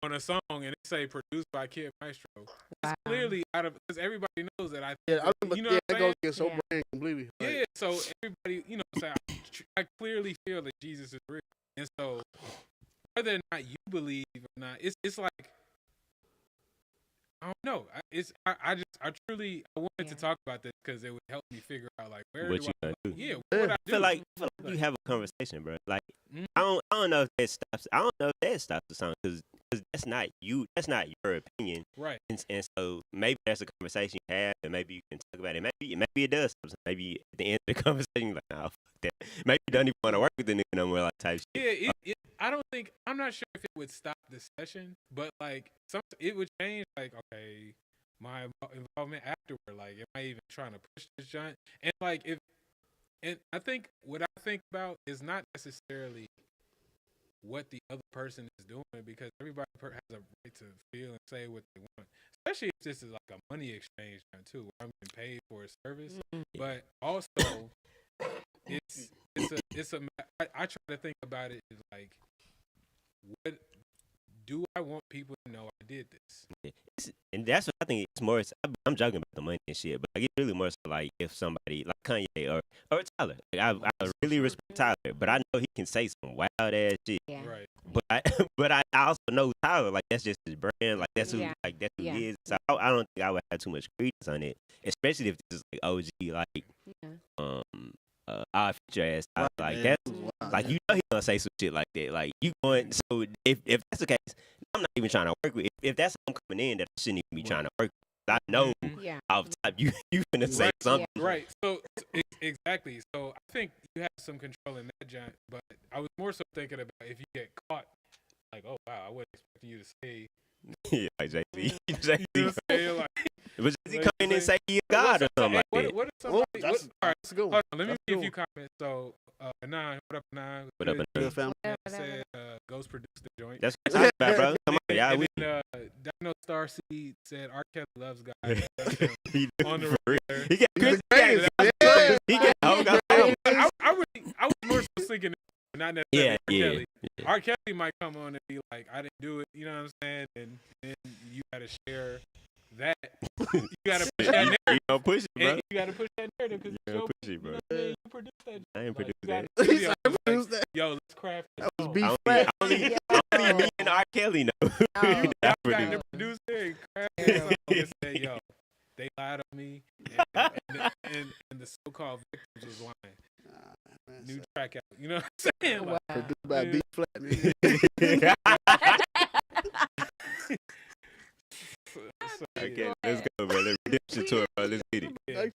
on a song and it say produced by Kid Maestro, it's Wow. clearly out of because everybody knows that I Yeah, I remember, you know yeah, what that I'm goes saying? against your Yeah. brain completely. Like, Yeah, so everybody, you know what I'm saying? I clearly feel that Jesus is real. And so whether or not you believe or not, it's like I don't know. I truly wanted to Yeah. talk about this because it would help me figure out like where What do you I gonna do? yeah, what Yeah. would I I do? feel like you have a conversation, bro. Like Mhm. I don't know if that stops. I don't know if that stops the song because because that's not you. That's not your opinion. Right. And so maybe that's a conversation you have, and maybe you can talk about it. Maybe it does. Maybe at the end of the conversation, you're like, nah, fuck that. Maybe you don't even want to work with the nigga no more, like type shit. Yeah, I'm not sure if it would stop the session, but like it would change. Like, okay, my involvement afterward. Like, am I even trying to push this joint? And like, and I think what I think about is not necessarily what the other person is doing, because everybody has a right to feel and say what they want, especially if this is like a money exchange too, where I'm getting paid for a service. But also, I try to think about it as like, what do I want people to know I did this? And that's what I think it's more. I'm joking about the money and shit, but like, it's really more so like if somebody like Kanye or Tyler. Like, I really respect Tyler, but I know he can say some wild ass shit. Yeah. Right. But I also know Tyler. Like, that's just his brand. Like, that's who he is. So I don't think I would have too much credence on it, especially if this is like OG, like our future ass Tyler. Like, that's like, you know, he gonna say some shit like that. Like, you going, so if that's the case, I'm not even trying to work with. If that's how I'm coming in, that I shouldn't even be trying to work with. I know off the top you finna say something. Right. So exactly. So I think you have some control in that giant, but I was more so thinking about if you get caught, like, oh wow, I wasn't expecting you to say. Yeah, like Jay-Z. You know what I'm saying? Like, was he come in and say he a god or something like that? What if somebody? Well, that's a good one. Hold on, let me That's read a cool. few comments. So, Nine, what up, Nine? What up, Good family. Said Ghost produced the joint. That's what I'm talking about, bro. Come on, y'all. And then Dino Star Seed said R. Kelly loves God. He do On the for real. record. He got He's Chris. the greatest. Yeah. He got whole got I was more so thinking, not necessarily Yeah, R. Kelly. yeah. R. Kelly might come on and be like, I didn't do it, you know what I'm saying? And then you gotta share that. You gotta push that narrative. You gonna push it, bro. And you gotta push that narrative because You gonna push it, bro. you produced that. I ain't Like, produced you that. gotta- He said, like, "Produce that." Yo, let's craft it. That was song. beef Only, flat. only me and R. Kelly know. Oh, That You got produced. the producer and craft it song and say, yo, they lied on me, and the so-called victims was lying. New track out. You know what I'm saying? Like, Wow. Produced by Yeah. beef flat. so, Okay, let's go, bro. Let's redemption tour, bro. Let's get it. yeah. Let's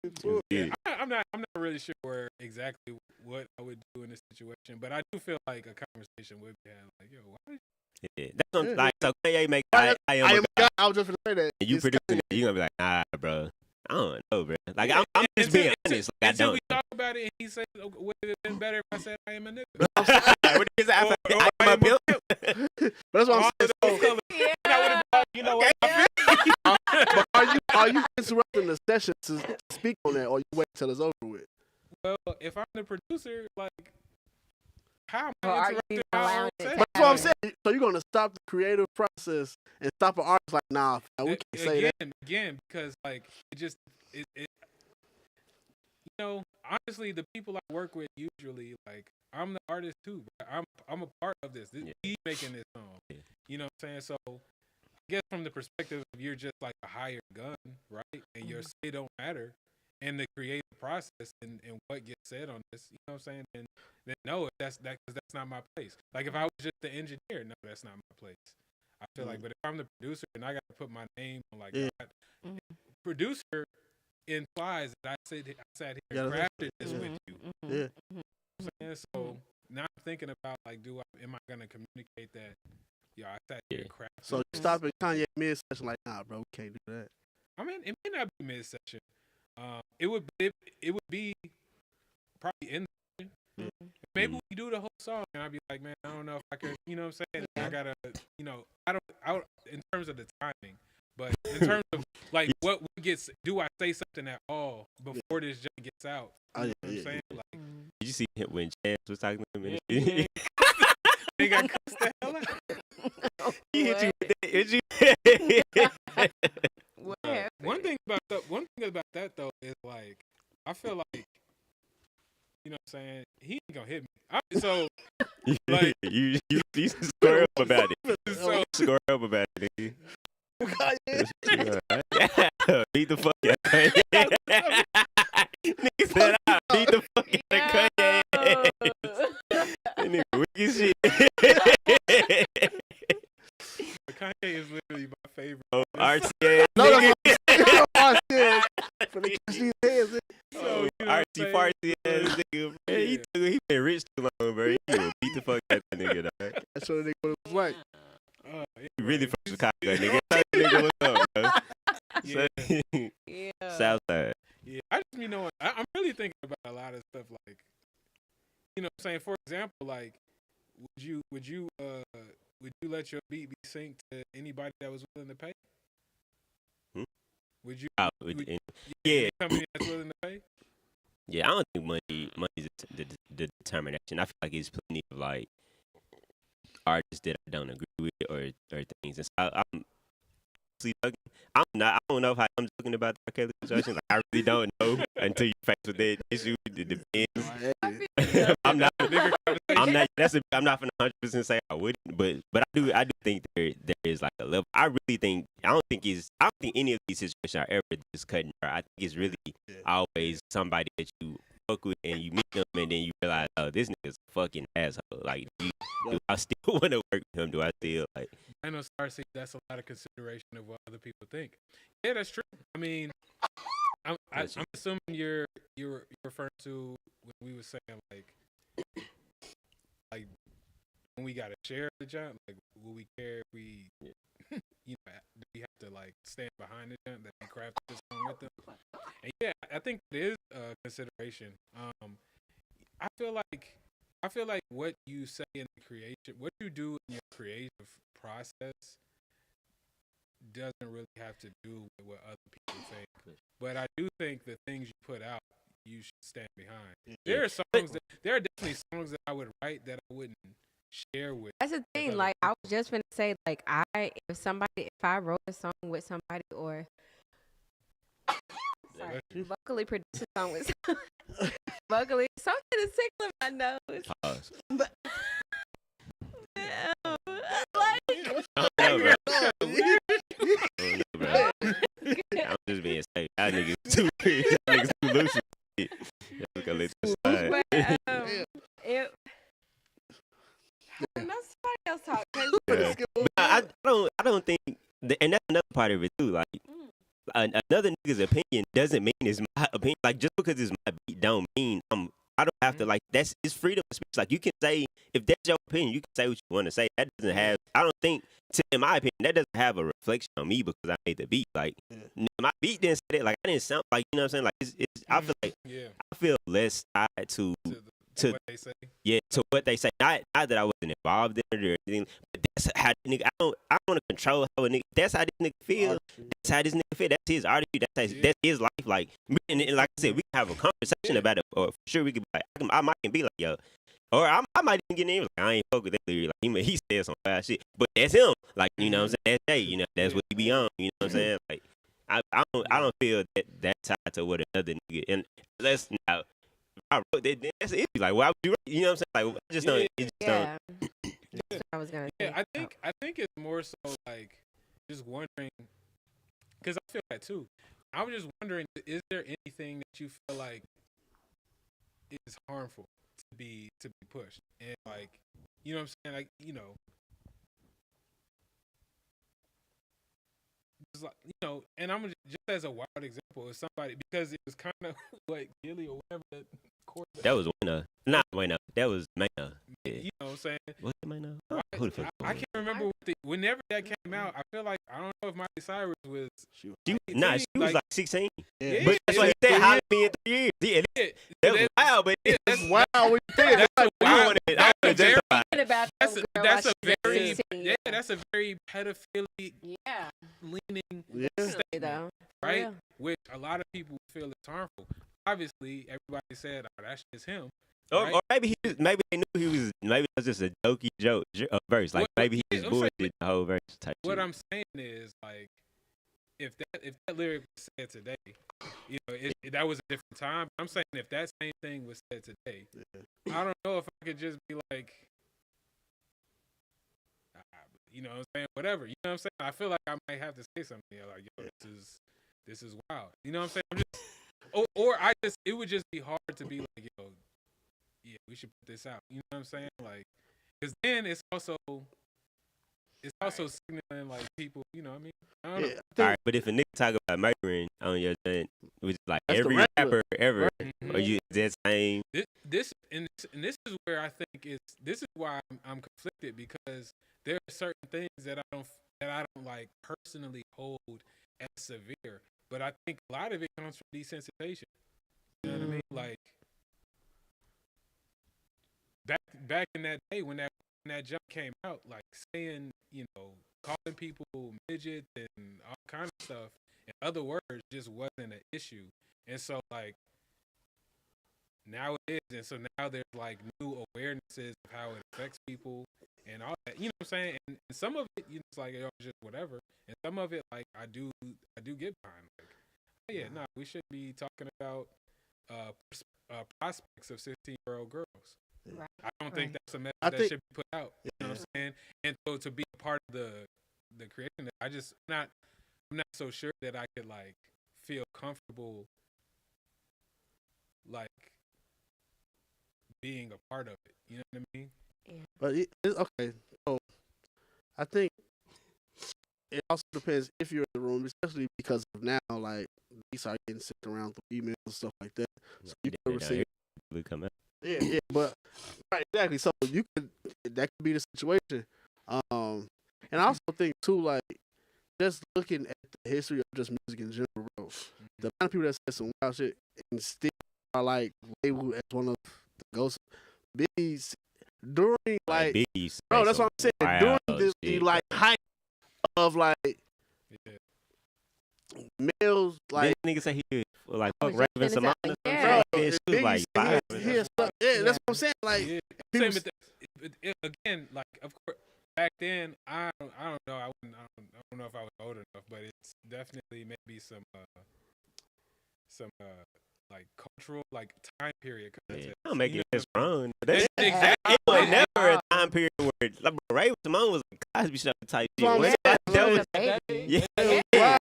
get it. I'm not really sure exactly what I would do in this situation, but I do feel like a conversation would be had. Like, yo, why did Yeah, that's what I'm Yeah. like. So Kanye make I I am I a am god, God. I was just gonna say that. and you It's producing Kanye. it. You gonna be like, nah, bro. I don't know, bro. Like, Yeah, I'm just being until- honest. Like, I until don't. we talk about it and he said, oh, would it have been better if I said I am a nigga? What is that? Or I am a pimp. But that's what I'm All saying. those colors. Yeah. And I would have been like, you know what? But are you interrupting the session to speak on that, or you wait till it's over with? Well, if I'm the producer, like, how am Or I are you interrupting my allowing own it to session? But that's what I'm saying. So you're gonna stop the creative process and stop an artist like, nah, fam, we can't say that. Again, because like it you know, honestly, the people I work with usually, like, I'm the artist too. Bro. I'm a part of this. Yeah. He's making this song. Yeah. You know what I'm saying? So I guess from the perspective of you're just like a hired gun, right? And your say don't matter, and the creative process and what gets said on this, you know what I'm saying? Then no, if that's that, because that's not my place. Like, if I was just the engineer, no, that's not my place. I feel like, but if I'm the producer and I got to put my name on, like, Yeah. producer implies that I sat here Yeah, and that's- crafted this with you. Yeah. You know what I'm saying? So now I'm thinking about, like, am I gonna communicate that? Yo, I sat here and crafted. So you stop at Kanye mid session like, nah, bro, we can't do that. I mean, it may not be mid-session. It would be probably in. Maybe we do the whole song, and I'd be like, man, I don't know if I could, you know what I'm saying? I gotta, you know, I don't, in terms of the timing, but in terms of, like, what gets, do I say something at all before this junk gets out? Oh, You know yeah, what I'm yeah, saying? Like, Did you see him when Chance was talking to him? Yeah, In the they got cussed the hell out. He hit you with that. Hit you. What happened? One thing about that though is, like, I feel like, you know what I'm saying, he ain't gonna hit me. So like, you square up about it. so Square up about it, nigga. Kanye. Yeah. Beat the fuck out of Kanye. Nigga said, I beat the fuck out of Kanye. That nigga wicked shit. that nigga, dog. That's what a nigga was like. You really from Chicago, nigga. Tell that nigga what's up, bro. Yeah. Yeah. Southside. Yeah, I just you know I'm really thinking about a lot of stuff like, you know, what I'm saying, for example, like would you let your beat be synced to anybody that was willing to pay? Hmm? Would you? Yeah. Any company that's willing to pay? Yeah, I don't think money is the determination. I feel like it's plenty of like artists that I don't agree with or things. And so I'm honestly joking. I don't know if I'm joking about the R. Kelly situation. Like, I really don't know until you face with that issue. It depends. I'm not. I'm not gonna 100% say I wouldn't, but I do think there is like a level. I really think I don't think any of these situations are ever just cut and dry. I think it's really always somebody that you fuck with and you meet them and then you realize, oh, this nigga's a fucking asshole. Like, do I still want to work with him? Do I still like? I know Starcy, that's a lot of consideration of what other people think. Yeah, that's true. I mean, I'm assuming you're referring to when we were saying like when we gotta share the job, like will we care if we you know, do we have to like stand behind the job that we crafted this song with them? And yeah, I think it is a consideration. I feel like what you say in the creation, what you do in your creative process doesn't really have to do with what other people think. But I do think the things you put out, you should stand behind. There are definitely songs that I would write that I wouldn't share with. That's the thing. other Like I was just gonna say, like if I wrote a song with somebody or sorry, vocally produced a song with vocally something is tickling my nose. Pause. But no, like I don't know, bro. I'm just being safe. Y'all niggas too weird. Y'all niggas too loose. Y'all gonna let this slide. but it. I don't know, somebody else talk. 'Cause Yeah. But I don't think, and that's another part of it too. Like another nigga's opinion doesn't mean it's my opinion. Like just because it's my beat don't mean I don't have to like it's freedom of speech. Like you can say if that's your opinion, you can say what you want to say. That doesn't have I don't think in my opinion that doesn't have a reflection on me because I made the beat. Like my beat didn't say that. Like I didn't sound like you know what I'm saying. Like I feel like I feel less tied to what they say. Yeah, to what they say. Not that I wasn't involved in it or anything, but that's how the nigga. I don't want to control how a nigga. That's how this nigga feel. That's how this nigga feel. That's his artistry. That's his life. Like, and like I said, we can have a conversation about it. Or for sure, we could be like, I might be like, yo, or I might even get in like, I ain't fuck with that lyric. Like he said some bad shit, but that's him. Like you know what I'm saying. That's Jay. You know that's what he be on. You know what I'm saying. Like I don't feel that tied to what another nigga. And let's now. I wrote that. That's easy. Like, why would you? You know what I'm saying? Like, I just don't. It just don't. That's what I was gonna say. Yeah, I think it's more so like just wondering because I feel that too. I was just wondering, is there anything that you feel like is harmful to be pushed? And like, you know what I'm saying? Like, you know, just like, you know, and I'm just as a wild example of somebody because it was kind of like Gilly or whatever. That was Wayno. Not Wayno. That was Mayno. Yeah. You know what I'm saying? Was it Mayno? Who the fuck? I can't remember whenever that came out. I feel like I don't know if Miley Cyrus was. She was like 16. Yeah, but that's what he said. How me in 3 years? Yeah, that was wild, but that's wild. When you think that's that's a very that's a very pedophilic leaning statement, right? Which a lot of people feel is harmful. Obviously, everybody said, "Oh, that's just him." Right? Or maybe they knew he was. Maybe it was just a jokey verse. Like maybe he just bullshit the whole verse type. What shit. I'm saying is like, if that lyric was said today, you know, that was a different time. I'm saying if that same thing was said today, I don't know if I could just be like, you know what I'm saying, whatever. You know what I'm saying? I feel like I might have to say something like, yo, this is wild. You know what I'm saying? I'm just, or it would just be hard to be like, yo, yeah, we should put this out. You know what I'm saying? Like, because then it's it's also signaling like people. You know what I mean? I don't Yeah, know. I All think right, but if a nigga talk about murdering on your joint, which like That's the every regular. rapper ever, Mhm. or you that same, This is where I think this is why I'm conflicted because there are certain things that I don't like personally hold as severe, but I think a lot of it comes from desensitization. You know what I mean? Like back in that day when that jump came out, like saying calling people midgets and all kind of stuff in other words just wasn't an issue, and so like now it is, and so now there's like new awarenesses of how it affects people and all that. You know what I'm saying? And some of it, it's like just whatever, and some of it like I do get behind. Like, oh yeah, no, we should be talking about prospects of 16-year-old girls. Right. I don't think that's a message I that think- should be put out. You know what I'm saying? And so to be a part of the creation, I'm not so sure that I could like feel comfortable like being a part of it. You know what I mean? But okay, so I think it also depends if you're in the room, especially because of now, like these are getting sent around through emails and stuff like that. So you yeah, could no, receive, we come out. yeah, but right, exactly. So that could be the situation. And I also think too, like just looking at the history of just music in general, bro, the amount of people that said some wild shit and still are like labeled as one of the ghosts. Biggie during like Biggie used to bro, say that's what I'm saying. some During wild the shit, like hype of like Yeah. males, like Didn't nigga say he could like I fuck was just Raven finna Simone? say, or yeah. something? She was like five. yeah, that's what I'm saying. Like Yeah. people- Same, but again, like of course, back then I don't know. I don't know if I was old enough, but it's definitely maybe some like cultural like time period. Yeah, context, I'm making you it know? wrong. That's Exactly. it was Yeah. never a time period where like bro, Raven Simone was a Cosby Show type shit. Well, When yeah, that She was was, a baby. yeah, Yeah.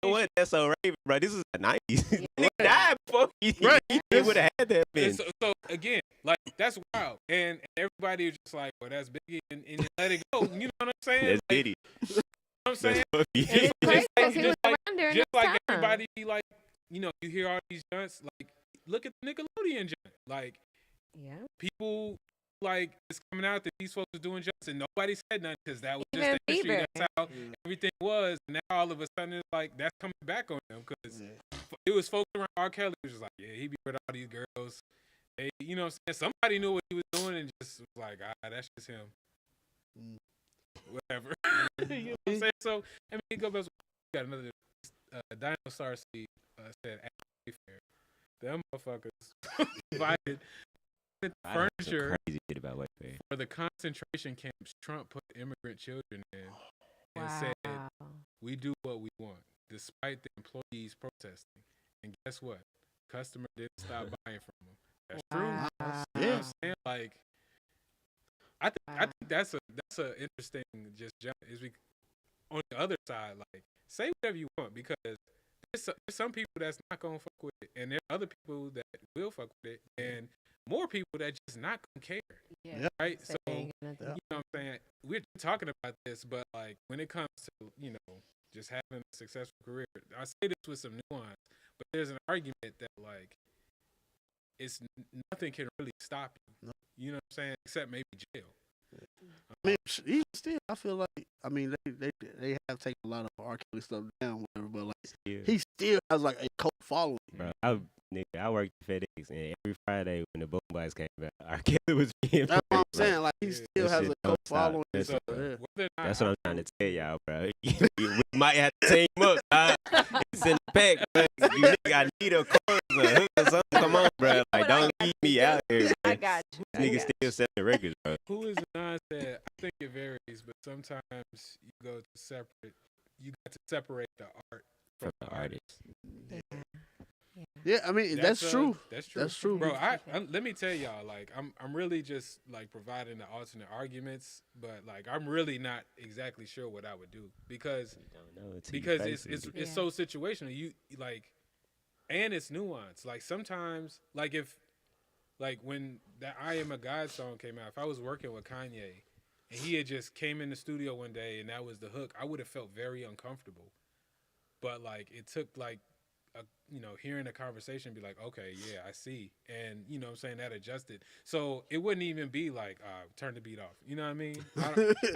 what? That's so Raven, bro. This is the 90s. Nigga Right. died before he Right. would have had that been. So again, like that's wild, and everybody was just like, "Well, that's Biggie," and you let it go. You know what I'm saying? That's Like, Diddy. you know what I'm saying? That's Puffy. It's crazy because he was just like- around during Just that like time. everybody, like you hear all these junts. Like, look at the Nickelodeon joint. Like, Yeah. people like it's coming out that these folks are doing junts, and nobody said nothing because that was just Even the history. Bieber. That's how everything was. And now all of a sudden, it's like that's coming back on them because it was folks around R. Kelly who was just like, yeah, he be with all these girls. They, you know what I'm saying? Somebody knew what he was doing and just was like, that's just him. Whatever. You know what I'm saying? So, I mean, it goes back. We got another Dinosaur Seed said, fair. Them motherfuckers provided I heard some furniture crazy shit about Wayfair. for the concentration camps Trump put immigrant children in and Wow. said, we do what we want, despite the employees protesting. And guess what? Customer didn't stop buying from them. That's true. Wow. You know what Yeah. I'm saying? Like, I think that's a interesting just jump. Is we on the other side, like, say whatever you want because there's some people that's not gonna fuck with it, and there are other people that will fuck with it, and more people that just not gonna care, Yeah. right? So So they ain't gonna Yeah. you know what I'm saying? We're talking about this, but like when it comes to, just having a successful career, I say this with some nuance, but there's an argument that like it's nothing can really stop you. No. You know what I'm saying? Except maybe jail. I mean, even still, I feel like they have taken a lot of R. Kelly stuff down, whatever. But like Yeah. he still has like a cult following. Bro, I worked at FedEx, and every Friday when the Boom Boys came out, R. Kelly was being That's what I'm played, bro. saying. Like he Yeah. still That has shit a don't cult stop. following. and That's stuff, what- yeah. Whether or not That's what I'm I trying to tell y'all, bro. We might have to team up, dog. It's in the pack, bro. You nigga, I need a chorus or hook or something. Come on, bro. Like, don't leave me out here, I bro. got you. I Nigga got still selling records, bro. Who is Nas said? I think it varies, but sometimes you got to separate the art From the artist. you. Yeah, I mean that's true. That's true. That's true. Bro, let me tell y'all, like I'm really just like providing the alternate arguments, but like I'm really not exactly sure what I would do because You don't know until you face it's it. it's so situational. You like, and it's nuanced. Like sometimes, like when that "I Am a God" song came out, if I was working with Kanye, and he had just came in the studio one day and that was the hook, I would have felt very uncomfortable. But like it took like hearing a conversation, be like, okay, yeah, I see, and you know what I'm saying, that adjusted, so it wouldn't even be like turn the beat off. You know what I mean?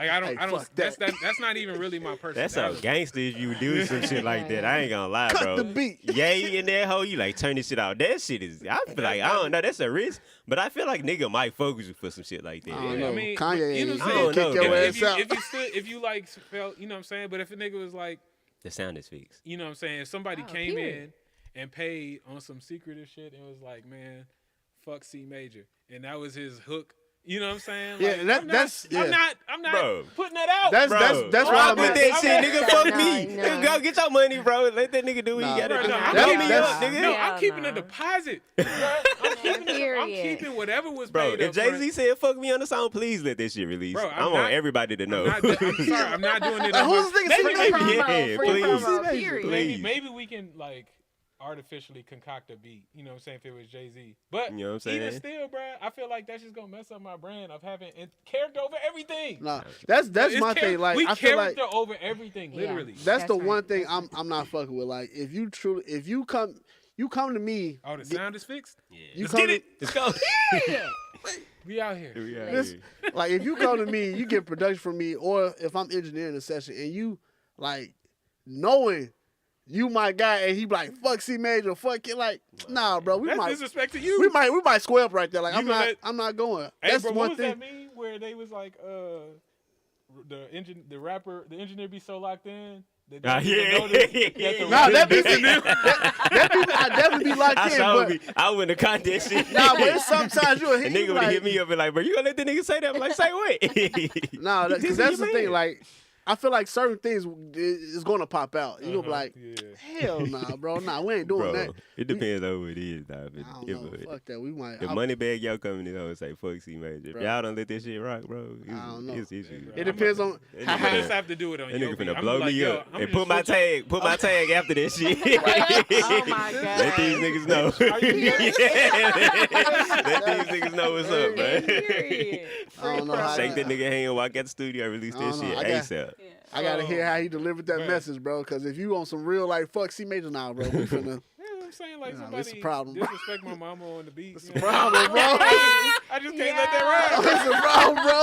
I don't. That's not even really my personality. That's how gangsters you do some shit like that. I ain't gonna lie, bro. Cut the beat. Yeah, in that hole, you like turn this shit out. That shit is. I feel like I don't know. That's a risk, but I feel like nigga might focus you for some shit like that. I don't Yeah, know. I mean, Kanye you know ain't what I'm saying? kick your ass out. If you like felt, you know what I'm saying. But if a nigga was like, The sound is fixed. you know what I'm saying, if somebody Oh, came period. in and paid on some secretive shit and was like, man, fuck C Major, and that was his hook. You know what I'm saying? Yeah, Like, that- I'm that's- not, yeah. I'm not Bro. putting that out. That's Bro, that's why rock I'm with at. that shit, nigga. Fuck No, me. no. Nigga, go get your money, bro. Let that nigga do what Nah, he gotta Bro, do. no, I'm That- keeping that's- up, nigga. No, I'm Hell keeping no. a deposit. I'm Period. keeping whatever was Bro, paid if up front. Jay-Z said fuck me on the song, please let that shit release. Bro, I I'm want not- everybody to know. I'm sorry, I'm not doing it. Like, on who's my- this nigga maybe, singing maybe, Yeah, free please. promo, Please. period. Please. maybe we can like artificially concoct a beat. You know what I'm saying? If it was Jay-Z, but You know what I'm even saying? still, bro, I feel like that's just gonna mess up my brand of having character over everything. Nah, that's It's my thing. Like we I feel like character over everything, Yeah. literally. that's the That's one right. thing I'm not fucking with. Like if you come to me, Oh, the sound is fixed. you Let's come get to, it. Let's go. We out here. This- like if you come to me, you get production from me, or if I'm engineering a session and you like knowing you my guy and he be like fuck C Major, fuck it, like nah, bro, we That's might disrespect to you. we might square up right there. Like You I'm gonna not let- I'm not going. Hey, That's bro, what one was thing. that meme where they was like, the engineer be so locked in. That they Yeah. don't even notice that the Nah, that be rapper- that be I definitely be locked I in, saw but me. I wouldn't have caught that shit. nah, but it's sometimes you'll A hit nigga would like, have hit me up and like, bro, you gonna let the nigga say that? I'm like, say what? Nah, This because is that's your the thing. man. Like, I feel like certain things is gonna pop out. You gonna be like, yeah. hell nah, bro, nah, we ain't doing Bro, that. it depends on what it is, dog. I don't know. Fuck that. We might. The money bag y'all coming in and say fuck C Major. If Bro. y'all don't let this shit rock, bro, I don't know. it's issues. It depends on That I'm nigga gonna finna- just have to do it on That your nigga beat. finna I'm blow like, me yo, up I'm and just put my switch- tag after this shit. Oh my god. Let these niggas know. Are you serious? Let these niggas know what's up, man. Period. I don't know how Shake that nigga hand, walk out the studio, release I that don't know. shit I got- ASAP. I gotta hear how he delivered that man. message, bro. Because if you on some real like fuck C Major now, bro, we finna. Yeah, I'm saying like Nah, somebody it's a problem, bro. disrespect my mama on the beat. It's you a know? problem, bro. I just can't let that ride. It's a problem, bro.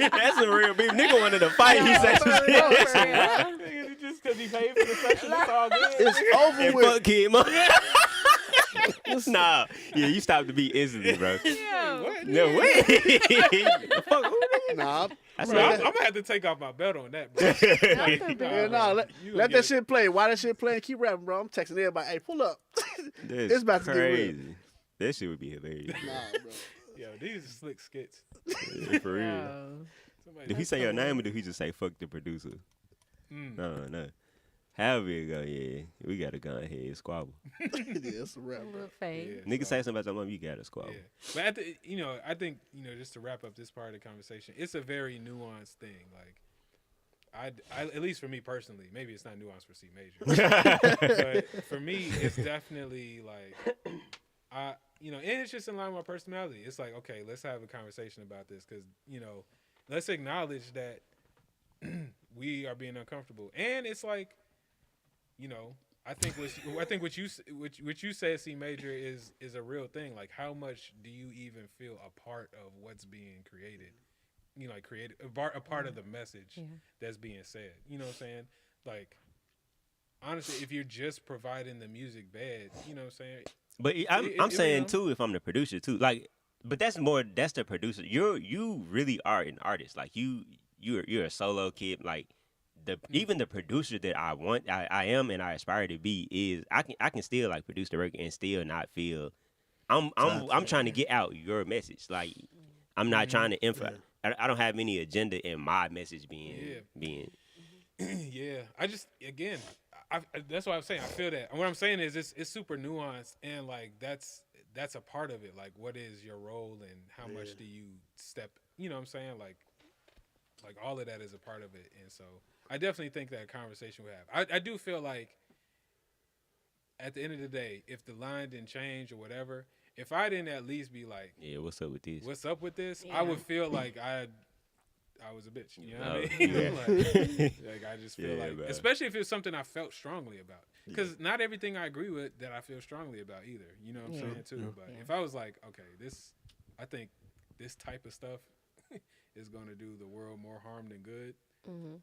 Like, That's a real beef. Nigga wanted to fight. He said some For real, shit. for real. Nigga, just because he paid for the section, it's all good. it's over And with. fuck him. Nah, yeah, you stopped the beat instantly, bro. Yeah. What? No way. The fuck, who nigga? Nah, I Bro, I'm said gonna have to take off my belt on that, bro. yeah, nah. Let You gonna that get- shit play. Why that shit playing? Keep rapping, bro. I'm texting everybody. Hey, pull up. That's It's about to get real. crazy. That shit would be hilarious. Nah, bro. Yo, these are slick skits. Yeah, for real. Yo. Somebody- Did he say your name or did he just say fuck the producer? Mm. No. However it go, yeah, we gotta go ahead squabble. Yeah, it's a rap, bro. Little face. Yeah, Nigga so- say something about your mom, you gotta squabble. Yeah, but at the, I think just to wrap up this part of the conversation, it's a very nuanced thing. Like, I at least for me personally, maybe it's not nuanced for C Major, but for me, it's definitely like, and it's just in line with my personality. It's like, okay, let's have a conversation about this because let's acknowledge that we are being uncomfortable, and it's like, I think what you said, C Major, is a real thing. Like, how much do you even feel a part of what's being created? Like created a part of the message Yeah. that's being said. You know what I'm saying? Like, honestly, if you're just providing the music bed, you know what I'm saying? But I'm saying too, if I'm the producer too, like, but that's the producer. You really are an artist. Like you're a solo kid. Like even the producer that I am and I aspire to be is I can still like produce the record and still not feel I'm trying to get out your message. Like I'm not trying to I don't have any agenda in my message being Yeah, I just that's what I'm saying. I feel that. And what I'm saying is it's super nuanced, and like that's a part of it. Like, what is your role and how much do you step? You know what I'm saying? Like all of that is a part of it. And so I definitely think that conversation we have. I do feel like at the end of the day, if the line didn't change or whatever, if I didn't at least be like, yeah, what's up with this? what's up with this? Yeah. I would feel like I was a bitch. You know what Oh, I mean? yeah. like I just feel Yeah, like, bro. especially if it's something I felt strongly about, because not everything I agree with that I feel strongly about either. You know what I'm Yeah. saying too. Yeah. But Yeah. if I was like, okay, I think this type of stuff is going to do the world more harm than good. Mm-hmm.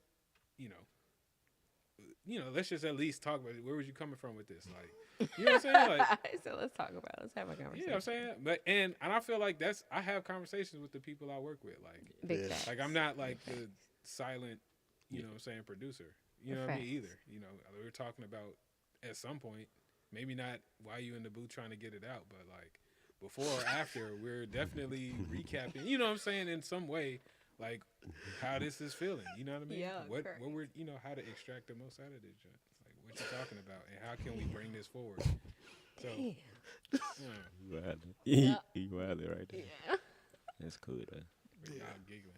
Let's just at least talk about it. Where was you coming from with this? Like, you know what I'm saying? Like, So let's talk about it. Let's have a conversation. you know what I'm saying? But and I feel like I have conversations with the people I work with. Like, Big Yeah. facts. like I'm not like Big the silent, you know what I'm saying, producer. You know what I mean? Either. You know, we were talking about at some point, maybe not while you in the booth trying to get it out, but like before or after, we're definitely recapping, you know what I'm saying, in some way, like how this is feeling. You know what I mean? Yeah, What correct. we're how to extract the most out of this joint. Like what you talking about and how can we bring this forward? So Damn. You wildin'. You wildin' right there. Yeah. That's cool though. I'm giggling.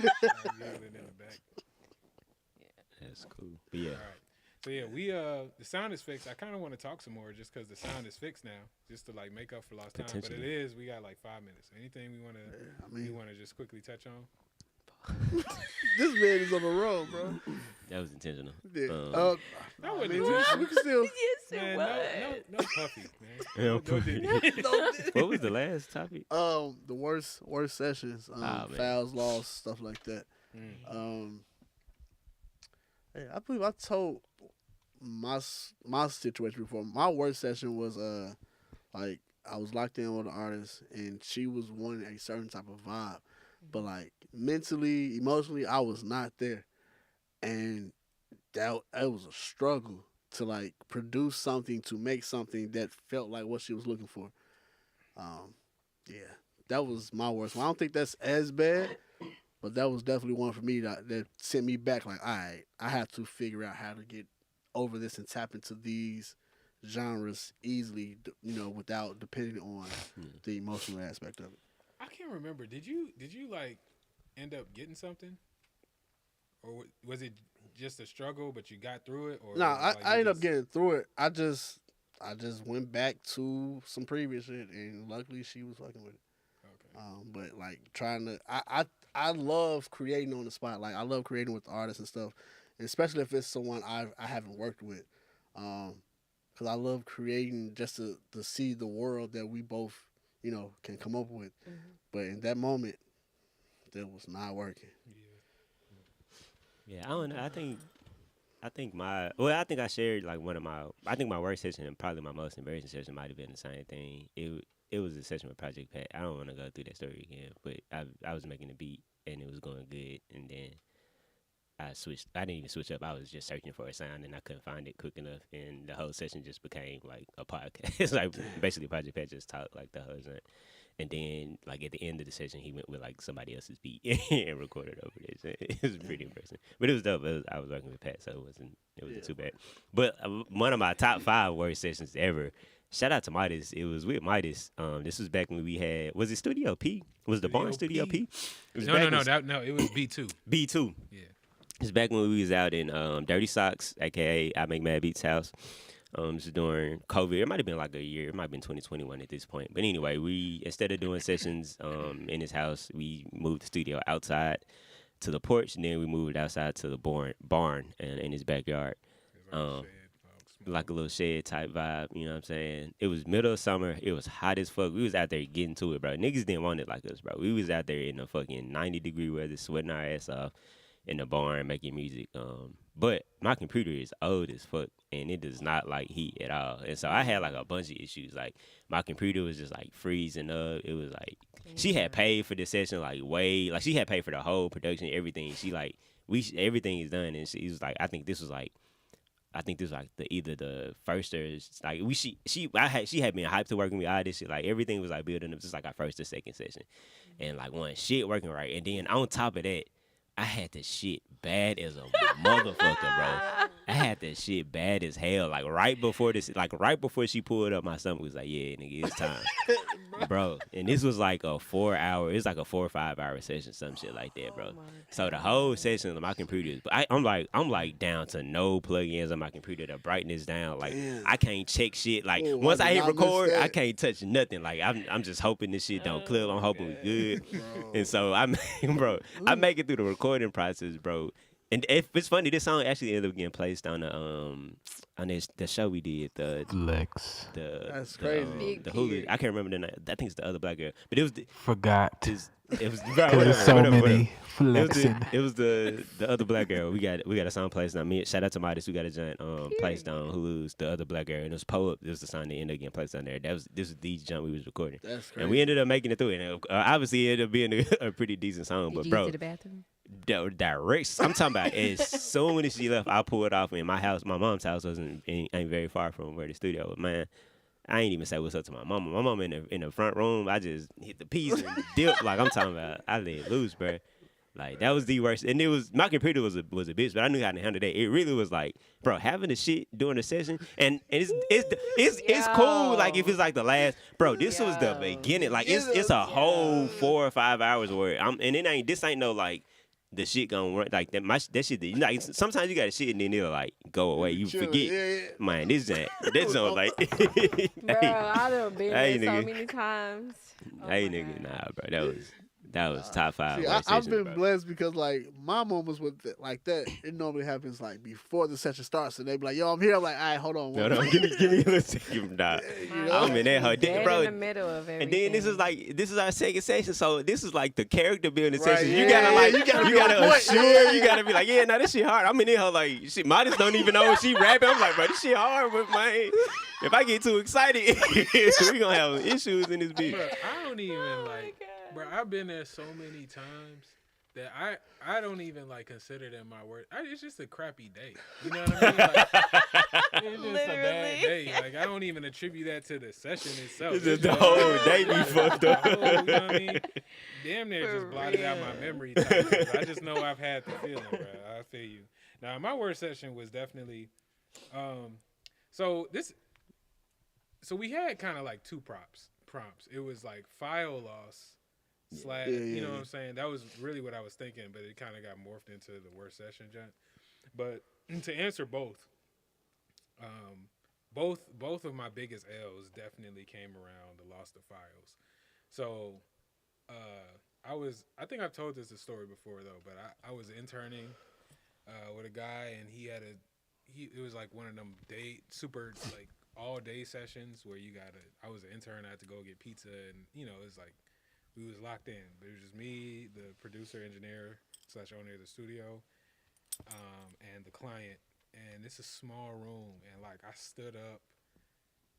I'm giggling in the back. That's cool. But yeah. All right. So yeah, we the sound is fixed. I kind of want to talk some more just because the sound is fixed now, just to like make up for lost time. But it Potentially. is. We got like 5 minutes. Anything we want to I mean, just quickly touch on? this man is on the road, bro. That was intentional. Yeah. That wasn't we, intentional. we can still. Yes, it Man, was. no puffy, man. Yeah, No puffy. diddy. What was the last topic? The worst sessions, man. fouls, lost, stuff like that. Mm. Hey, I believe I told my situation before. My worst session was like I was locked in with an artist and she was wanting a certain type of vibe, but like mentally, emotionally, I was not there, and that it was a struggle to like produce something, to make something that felt like what she was looking for. Yeah, that was my worst one. I don't think that's as bad, but that was definitely one for me that sent me back. Like, all right, I have to figure out how to get over this and tap into these genres easily, without depending on the emotional aspect of it. I can't remember. Did you like end up getting something, or was it just a struggle but you got through it? Or No, was it like I you ended up just- getting through it. I just went back to some previous shit, and luckily she was fucking with it. Okay. But like trying to, I love creating on the spot. Like I love creating with the artists and stuff, and especially if it's someone I haven't worked with, because I love creating just to see the world that we both can come up with. But in that moment, that was not working. Yeah, I don't know. I think I think I shared like I think my worst session and probably my most embarrassing session might have been the same thing. It was a session with Project Pat. I don't want to go through that story again, but I was making a beat and it was going good, and then I didn't even switch up. I was just searching for a sound and I couldn't find it quick enough, and the whole session just became like a podcast. It's like basically Project Pat just talked like the whole time. And then, like, at the end of the session, he went with, like, somebody else's beat and recorded over this. It was pretty impressive. But it was dope. I was working with Pat, so it wasn't too bad. But one of my top 5 worst sessions ever, shout out to Midas. It was with Midas. This was back when we had, was it Studio P? Was the Barn Studio P? It was No, back it was B2. B2. Yeah. It's back when we was out in Dirty Socks, a.k.a. I Make Mad Beats house. This is during COVID. It might have been like a year. It might have been 2021 at this point. But anyway, we, instead of doing sessions in his house, we moved the studio outside to the porch, and then we moved outside to the barn in his backyard. Like a little shed type vibe, you know what I'm saying? It was middle of summer. It was hot as fuck. We was out there getting to it, bro. Niggas didn't want it like us, bro. We was out there in the fucking 90-degree weather, sweating our ass off in the barn making music. But my computer is old as fuck, and it does not like heat at all. And so I had like a bunch of issues. Like my computer was just like freezing up. It was like she had paid for the session like she had paid for the whole production, everything. She like everything is done, and she was like, I think this was like either the first or like she had been hyped to working with all this shit. Like everything was like building up, just like our first or second session, and like one shit working right. And then on top of that, I had the shit bad as a motherfucker, bro. I had that shit bad as hell. Like right before she pulled up, my stomach was like, yeah, nigga, it's time, bro. And this was like a 4 hour. It's like a 4 or 5 hour session, some shit like that, bro. So the whole session, my computer, I'm like down to no plugins on my computer. The brightness down, like I can't check shit. Like once I hit record, I can't touch nothing. Like I'm just hoping this shit don't clip. I'm hoping we good. And so I make it through the recording process, bro. And it's funny, this song actually ended up getting placed on the show we did, the Lex. That's crazy. The Hulu. I can't remember the name. I think it's the other black girl, but it was Forgot. it was bro, There's so whatever. many flexing. It was the other black girl. We got a song placed on me. Shout out to Midas. We got a giant placed on Hulu's The Other Black Girl, and it was Pull Up. It was the song that ended up getting placed on there. This was the jump we was recording, That's crazy. and we ended up making it through it. And obviously, it ended up being a pretty decent song. Did But you bro, use the bathroom? direct. I'm talking about as soon as she left, I pulled off in my house. My mom's house ain't very far from where the studio was. Man, I ain't even say what's up to my mama. My mama in the front room. I just hit the piece and dipped. Like I'm talking about, I let loose, bro. Like that was the worst. And it was my computer was a bitch, but I knew how to handle that. It really was like, bro, having the shit during the session, and it's cool. Like if it's like the last, bro. This was the beginning. Like it's a whole 4 or 5 hours where this ain't no like. The shit gonna run like that. That shit. Like sometimes you got to shit and then it'll like go away. You forget, man. This don't like. Bro, I done been hey, there so nigga. many times. Oh Hey my nigga, God. nah, bro. That was top 5. See, worst I've sessions, been bro. blessed because like my moments with like that, it normally happens like before the session starts, and they be like, "Yo, I'm here." I'm like, "All right, hold on." No, give me a little second, dog. I'm in that hoe, Dead bro. in the middle of everything. And then this is our second session, so this is like the character building Right, session. yeah, You gotta like, you you gotta gotta, be on point. assure, you gotta be like, yeah, no, this shit hard. I'm in there like, shit, Midas don't even know if she rapping. I'm like, bro, this shit hard, but man, if I get too excited, we gonna have issues in this bitch. Bro, I don't even like, bro. I've been there so many times that I don't even like consider them my work. It's just a crappy day. You know what I mean? Like, it's just a bad day. Like I don't even attribute that to the session itself. It's just the whole day be fucked up. You know what I mean? Damn near For just blotted out my real. memory. Times. I just know I've had the feeling, bro. I feel you. Now my worst session was definitely, so we had kind of like two prompts. It was like file loss. You know what I'm saying? That was really what I was thinking, but it kind of got morphed into the worst session, John. But to answer both of my biggest L's definitely came around the loss of files. So I think I've told this story before though, but I was interning with a guy, and it was like one of them super like all day sessions where I was an intern, I had to go get pizza, and you know, it's like we was locked in. But it was just me, the producer, engineer / owner of the studio, and the client. And it's a small room, and like I stood up,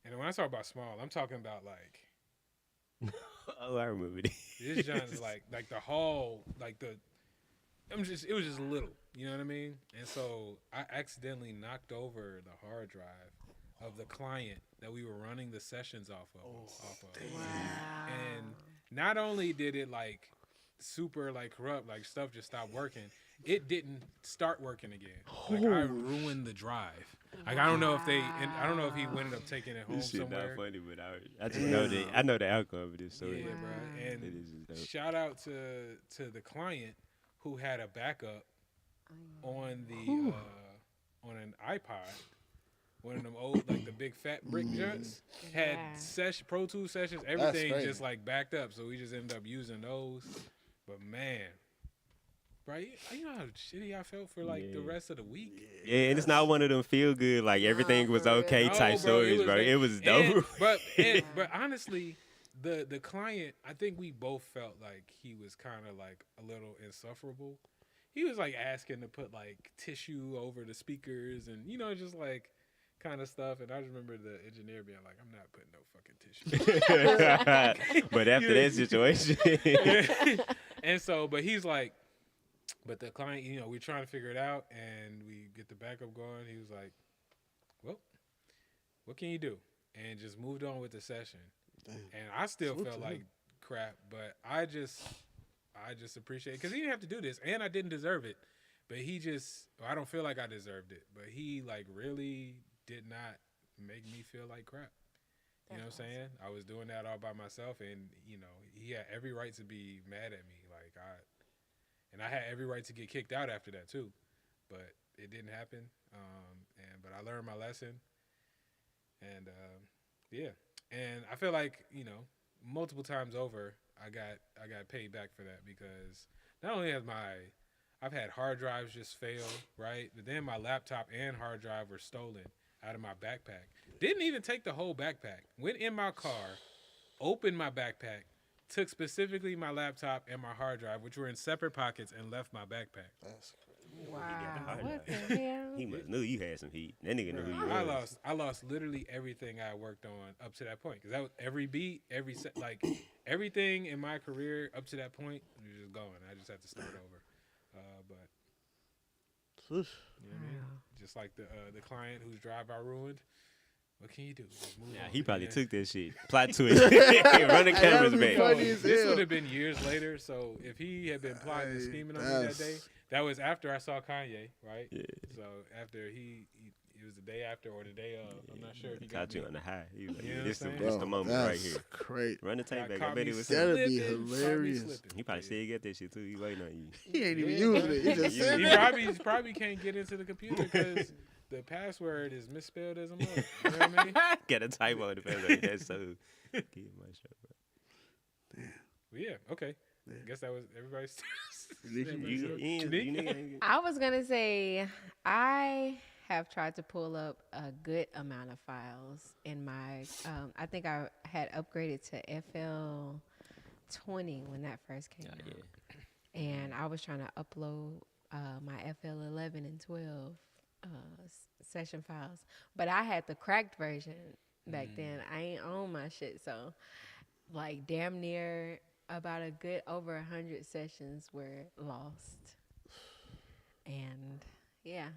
and when I talk about small, I'm talking about like Oh, I remember this. this John is like the hall, like it was just little, you know what I mean? And so I accidentally knocked over the hard drive of the client that we were running the sessions off of. Wow. And not only did it like super like corrupt, like stuff just stopped working, it didn't start working again. Like I ruined the drive. Like I don't know if I don't know if he ended up taking it home This shit somewhere. not funny, but I just know that I know the outcome of this story. Yeah, bro. It And is just dope. shout out to the client who had a backup on the on an iPod. One of them old, like the big fat brick joints, had Pro Tools sessions, everything crazy. just like backed up. So we just ended up using those. But man, bro, you know how shitty I felt for like the rest of the week. Yeah, and it's not one of them feel good like everything was for real. okay No, type stories, bro. It was dope. But honestly, the client, I think we both felt like he was kind of like a little insufferable. He was like asking to put like tissue over the speakers and you know just like kind of stuff. And I just remember the engineer being like, "I'm not putting no fucking tissue." But after that situation, And so, but he's like, but the client, you know, we're trying to figure it out, and we get the backup going. He was like, "Well, what can you do?" And just moved on with the session. Damn. And I still felt like crap, but I just appreciate it because he didn't have to do this, and I didn't deserve it. But he just, I don't feel like I deserved it. But he like really did not make me feel like crap. You know what I'm saying? I was doing that all by myself, and you know he had every right to be mad at me. Like I had every right to get kicked out after that too, but it didn't happen. But I learned my lesson, and yeah, and I feel like multiple times over, I got paid back for that because not only has I've had hard drives just fail, right? But then my laptop and hard drive were stolen out of my backpack. Didn't even take the whole backpack. Went in my car, opened my backpack, took specifically my laptop and my hard drive, which were in separate pockets, and left my backpack. That's crazy. Wow. hard What drive. the hell? He must knew you had some heat. That nigga knew who you was. I lost literally everything I worked on up to that point because that was every beat, every set, like everything in my career up to that point was just gone. I just had to start over. But you know what I mean? Just like the client whose drive I ruined. What can you do? Just move Yeah, on, he probably man. took that shit. Plot twist. Run the cameras That'd be back. funny as This hell. would have been years later. So if he had been plotting and scheming on me that day, that was after I saw Kanye, right? Yeah. So after it was the day after or the day of. I'm not sure if he Caught got you me. on the high. He was like, You yeah, know this what I'm is saying? the moment right here. Great. Run the tape Got back. I caught bet me it was That'd him. be slipping, caught me hilarious. slipping. He probably said he got that shit too. He waiting on you. He ain't even Yeah. using it. He just You- said He that. probably can't get into the computer because the password is misspelled as a mother. You know what I mean? Got a typo in the password. That's so. Get my shit, bro. Well, yeah. Okay. Yeah. Guess that was everybody's. You- everybody's You, story. you, Me? you nigga ain't get- I was gonna say I have tried to pull up a good amount of files in my. I think I had upgraded to FL20 when that first came out, and I was trying to upload my FL11 and 12 session files, but I had the cracked version back then. I ain't own my shit, so like damn near about a good over 100 sessions were lost. And yeah,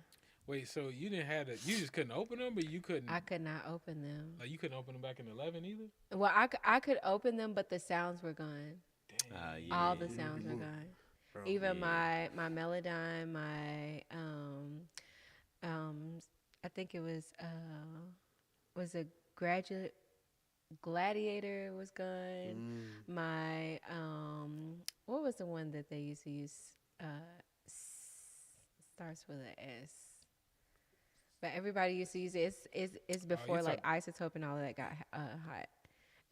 Wait, so you didn't have you just couldn't open them, but you couldn't. I could not open them. Like you couldn't open them back in 11 either. Well, I could open them, but the sounds were gone. Dang. All the sounds were gone. Bro, Even my Melodyne, my I think it was a graduate Gladiator was gone. My what was the one that they used to use? Starts with an S. But everybody used to use it. It's before like Isotope and all of that got hot,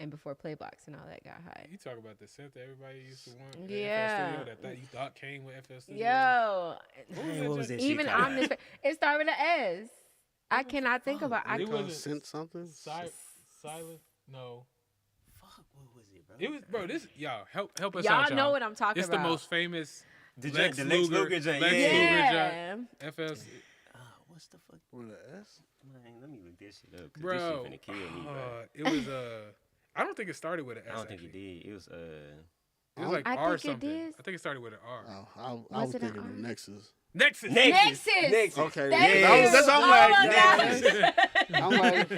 and before Playbox and all that got hot. You talk about the synth that everybody used to want. Yeah. FL Studio, that you thought came with FL Studio. Yo, What was that shit even called? Omnisphere, it started with an S. I cannot think about. I It wasn't Sent something? silent. No, Fuck, what was it, bro? it was bro. This y'all help us y'all out. know what I'm talking It's about. the most famous The Lex Lex Luger Luger joint, Lex yeah. Luger Yeah. joint. FL. What's the fuck? With an S? Man, let me look this shit up. 'Cause Bro, this shit finna kill me, bro. it was I don't think it started with an S. I don't think he actually. did. It was It was like I R think it something. did. I think it started with an R. Oh, I Was was it an thinking of R? Nexus. Nexus. Nexus. Okay, Thank yeah. you. That's what I'm Oh like. my yeah. gosh. I'm like,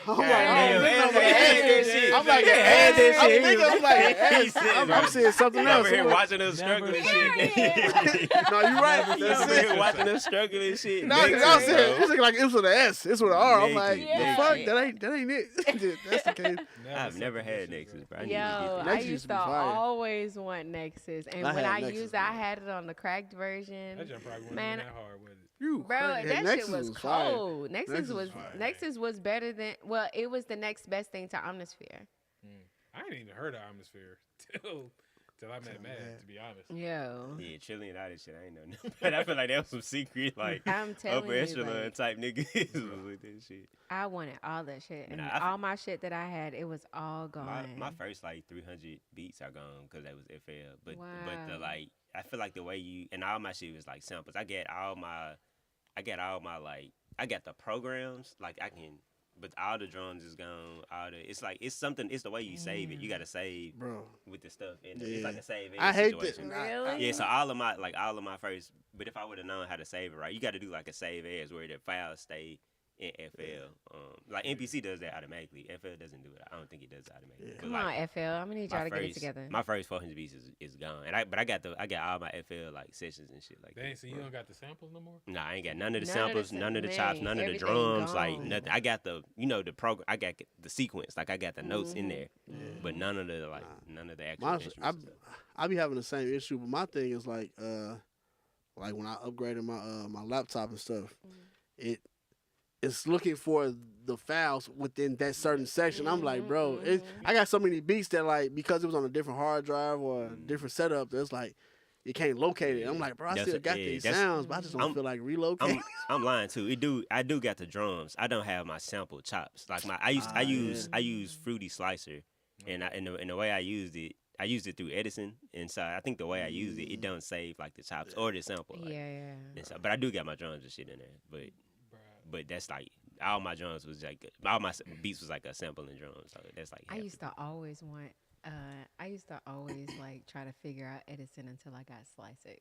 I'm like, damn, I'm man, that shit. I'm like, Yeah, an that S. I'm shit. thinking, I'm like, He S. said, I'm bro. seeing something You else. over here I'm like, watching us struggle and shit. Period. no, you're right. You That's over here it. watching us struggle and shit. No, Nexus, I said bro. it's like it was with an S. It's with an R. I'm like, Nexus, the yeah. fuck? That ain't it. That's the case. I've never had Nexus, bro. I need Yo, to get I Nexus used used to to be fire. always want Nexus, and I when had I Nexus, used it, I man. had it on the cracked version. That jump probably wasn't Man, even that hard, was it? You Bro, crazy. that Nexus shit was fire. cold. Nexus was better than. Well, it was the next best thing to Omnisphere. I ain't even heard of Atmosphere till I met Mad, to be honest. Yo, Yeah, chilling out and shit. I ain't know nothing. But I feel like that was some secret, like, I'm telling upper you, echelon like, type niggas was with this shit. I wanted all that shit, and Nah, all my shit that I had, it was all gone. My first, like, 300 beats are gone because that was FL. But the, Wow. like, I feel like the way you, and all my shit was, like, samples. I got all my, like, I got the programs, like, I can, but all the drums is gone. It's like, it's something, it's the way you save it. You got to save Bro. with the stuff. And Yeah. it's like a save I hate that. situation. Really? Yeah, so all of my first, but if I would have known how to save it right, you got to do like a save as where the files stay in FL. Like NPC does that automatically. FL doesn't do it. I don't think it does it automatically. Yeah. But, Come like, on, FL. I'm gonna need y'all to get it together. My first 400 beats is gone, and I got all my FL like sessions and shit like Dang, that. so you don't got the samples no more? Nah, I ain't got none of the None of the samples, none of the man, chops, none of the everything drums, like gone. nothing. I got the the program. I got the sequence, like I got the notes in there, but none of the none of the actual My, instruments. and stuff. I be having the same issue, but my thing is like when I upgraded my laptop and stuff, it's looking for the files within that certain section. I'm like, bro, I got so many beats that like because it was on a different hard drive or a different setup, it's like you can't locate it. I'm like, bro, I That's still a- got yeah, these that's- sounds, but I just don't I'm- feel like relocating. I'm lying too. I do got the drums. I don't have my sample chops. Like I use Fruity Slicer, and in the way I used it through Edison, and so I think the way I used it don't save like the chops or the sample. Like, Yeah. and so, but I do got my drums and shit in there. But that's like all my drums was like all my beats was like a sample and drums. So that's like I used to always want. I used to always like try to figure out Edison until I got Slice X.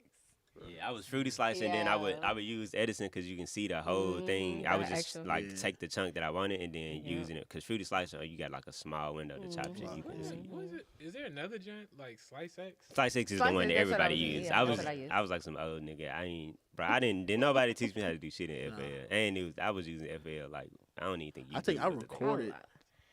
Yeah, I was Fruity Slicer, and then I would use Edison because you can see the whole thing. I would just actual- take the chunk that I wanted and then using it because Fruity Slicer, you got like a small window to chop shit. You can see. What is it? Is there another joint like Slice X? Slice X is Slice the one X, that that's what I everybody was- used. yeah, I that's was what I used. I was like some old nigga. I didn't nobody teach me how to do shit in FL. And I was using FL like I don't even think I think I YouTube was a thing. recorded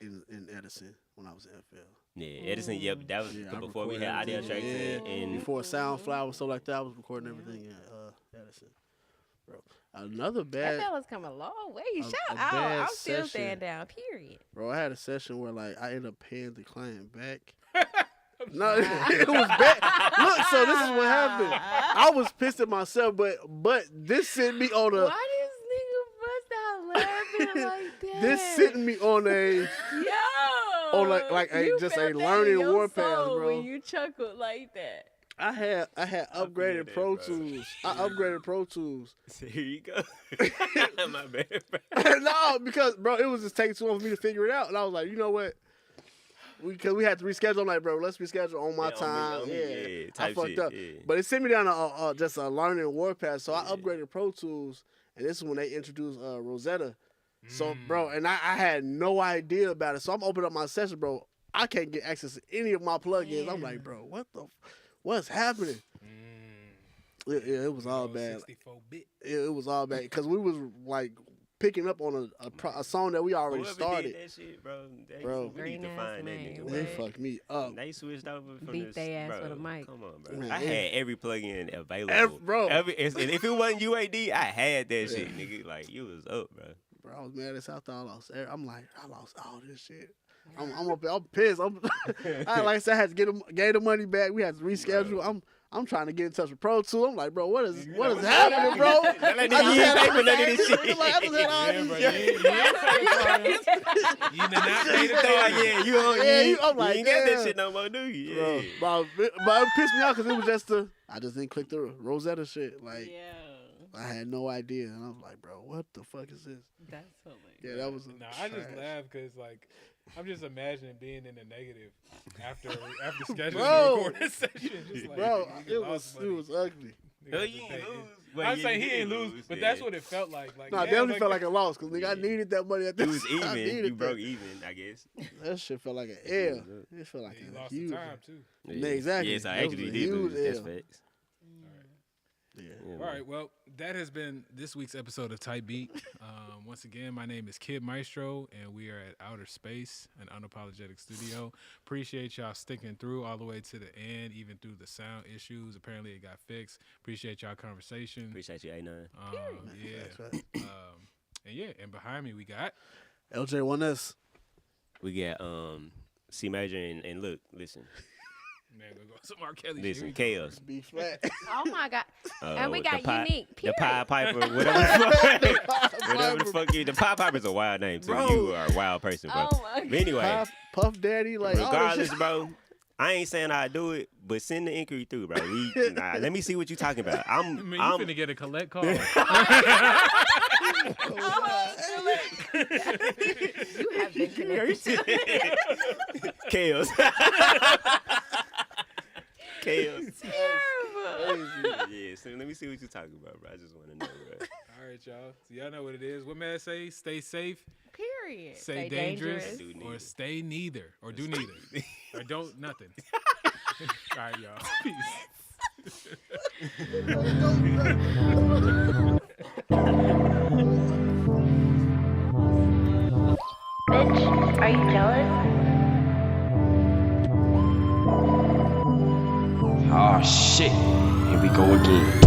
in Edison when I was in FL. Yeah, Edison. Yep, that was I before we recorded had audio everything. tracks and Before SoundFlower, stuff like that, I was recording everything in Edison. Bro, another bad. That fella's come a long way. a Shout bad out. I'm still session. staying down. Period. Bro, I had a session where like I ended up paying the client back. No, it was bad. Look, so this is what happened. I was pissed at myself, but this sent me on a. Why this nigga bust out laughing like that? This sent me on a. Yo, like a- you just felt a that learning in your warpath, soul bro. When you chuckled like that. I had upgraded that, Pro bro. Tools. I upgraded Pro Tools. here you go. My bad. Bro. No, because bro, it was just taking too long for me to figure it out, and I was like, you know what? Because we had to reschedule. I'm like, bro, let's reschedule on my Yeah, time. on me, yeah, I type fucked shit, up. yeah. But it sent me down just a learning warpath. So I Yeah. upgraded Pro Tools, and this is when they introduced Rosetta. So, bro, and I had no idea about it. So I'm opening up my session, bro. I can't get access to any of my plugins. I'm like, bro, what's happening? It was all bad. 64-bit. It was all bad because we was like picking up on a song that we already Whoever started. did that shit, bro. Bro. We need to Green-ass find that man, nigga. They what? bro. fucked me up. They switched over from Beat this, they ass bro. with a mic. Come on, bro. Man, I yeah. had every plugin available. Bro. If it wasn't UAD, I had that shit, nigga. Like, you was up, bro. Bro, I was mad as hell. I thought I lost. I'm like, I lost all this shit. I'm pissed. Like I said, I had to get the money back. We had to reschedule. I'm trying to get in touch with Pro Tools. I'm like, bro, what is happening, bro? Like, I nigga, just you had ain't all pay for none of these- this shit. like, I just had all Yeah, these- bro. You did not pay the They like, card. yeah, you don't, Yeah, you, I'm you like, ain't got that damn. shit no more, do you? Bro, Yeah. but it pissed me off because it was just I just didn't click the Rosetta shit. Like, Yeah, I had no idea. And I was like, bro, what the fuck is this? that's hilarious. Yeah, that was No, I just trash. laugh because like I'm just imagining being in the negative after scheduling Bro. the recording session. Just like, Bro, nigga it lost was money. ugly. Nigga No, had you to ain't pay lose. it. Well, I'm yeah, saying you he ain't did lose, but yeah. that's what it felt like. Like, No, yeah, it definitely like, felt like a loss because nigga, I Yeah. needed that money at You this was I even. needed You that. broke even, I guess. That shit felt like an You L. was up. It felt like he a lost huge. the time too. Yeah, exactly. Yes, I That was actually a did huge lose. That's L. facts. Yeah. Yeah, All man. right, well, that has been this week's episode of Type Beat. Once again, my name is Kid Maestro, and we are at Outer Space, an unapologetic studio. Appreciate y'all sticking through all the way to the end, even through the sound issues. Apparently, it got fixed. Appreciate y'all conversation. Appreciate you, A9. Yeah. That's right. And yeah, and behind me we got LJ1S. We got C Major and look, listen, man, go some R. Kelly. listen, shit. Here we go. Chaos. Be flat. Oh my god! And we got the Pi- Unique. The Period. Pied Piper, whatever the fuck, whatever the fuck you. The Pied Piper's a wild name too. Bro. You are a wild person, bro. Oh my But anyway, Puff Daddy, like all this regardless, shit. bro. I ain't saying I do it, but send the inquiry through, bro. Let me see what you talking about. I mean, you finna get a collect call. You have been connected. Chaos. Chaos. Terrible. Yeah, so let me see what you talking about, bro. I just want to know, bro. All right, y'all. So y'all know what it is. What man say? Stay safe, Period. stay dangerous, Do or neither. stay neither, or do neither, or don't nothing. All right, y'all. Peace. Bitch, are you jealous? Oh shit. Here we go again.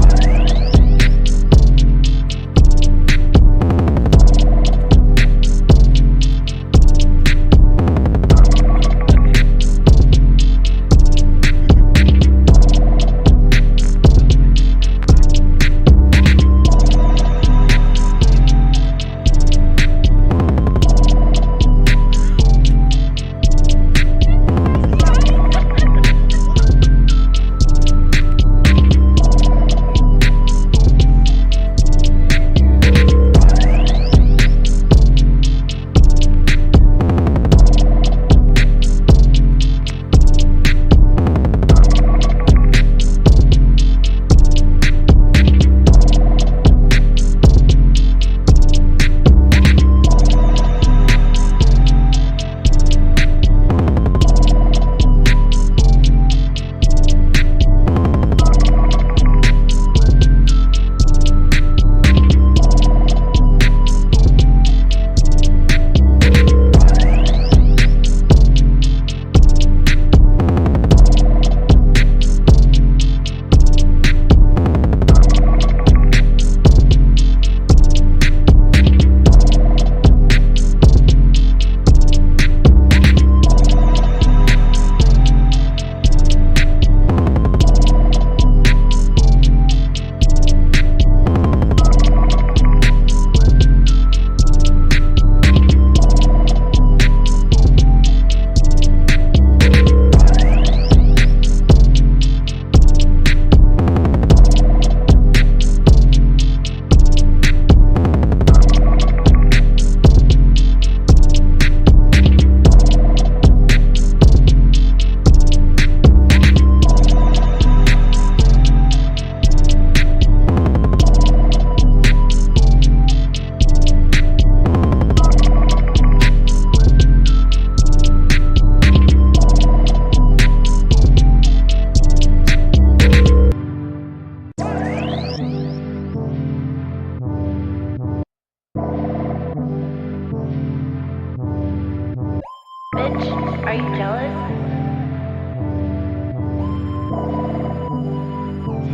Bitch, are you jealous?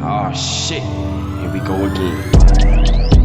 Oh shit. Here we go again.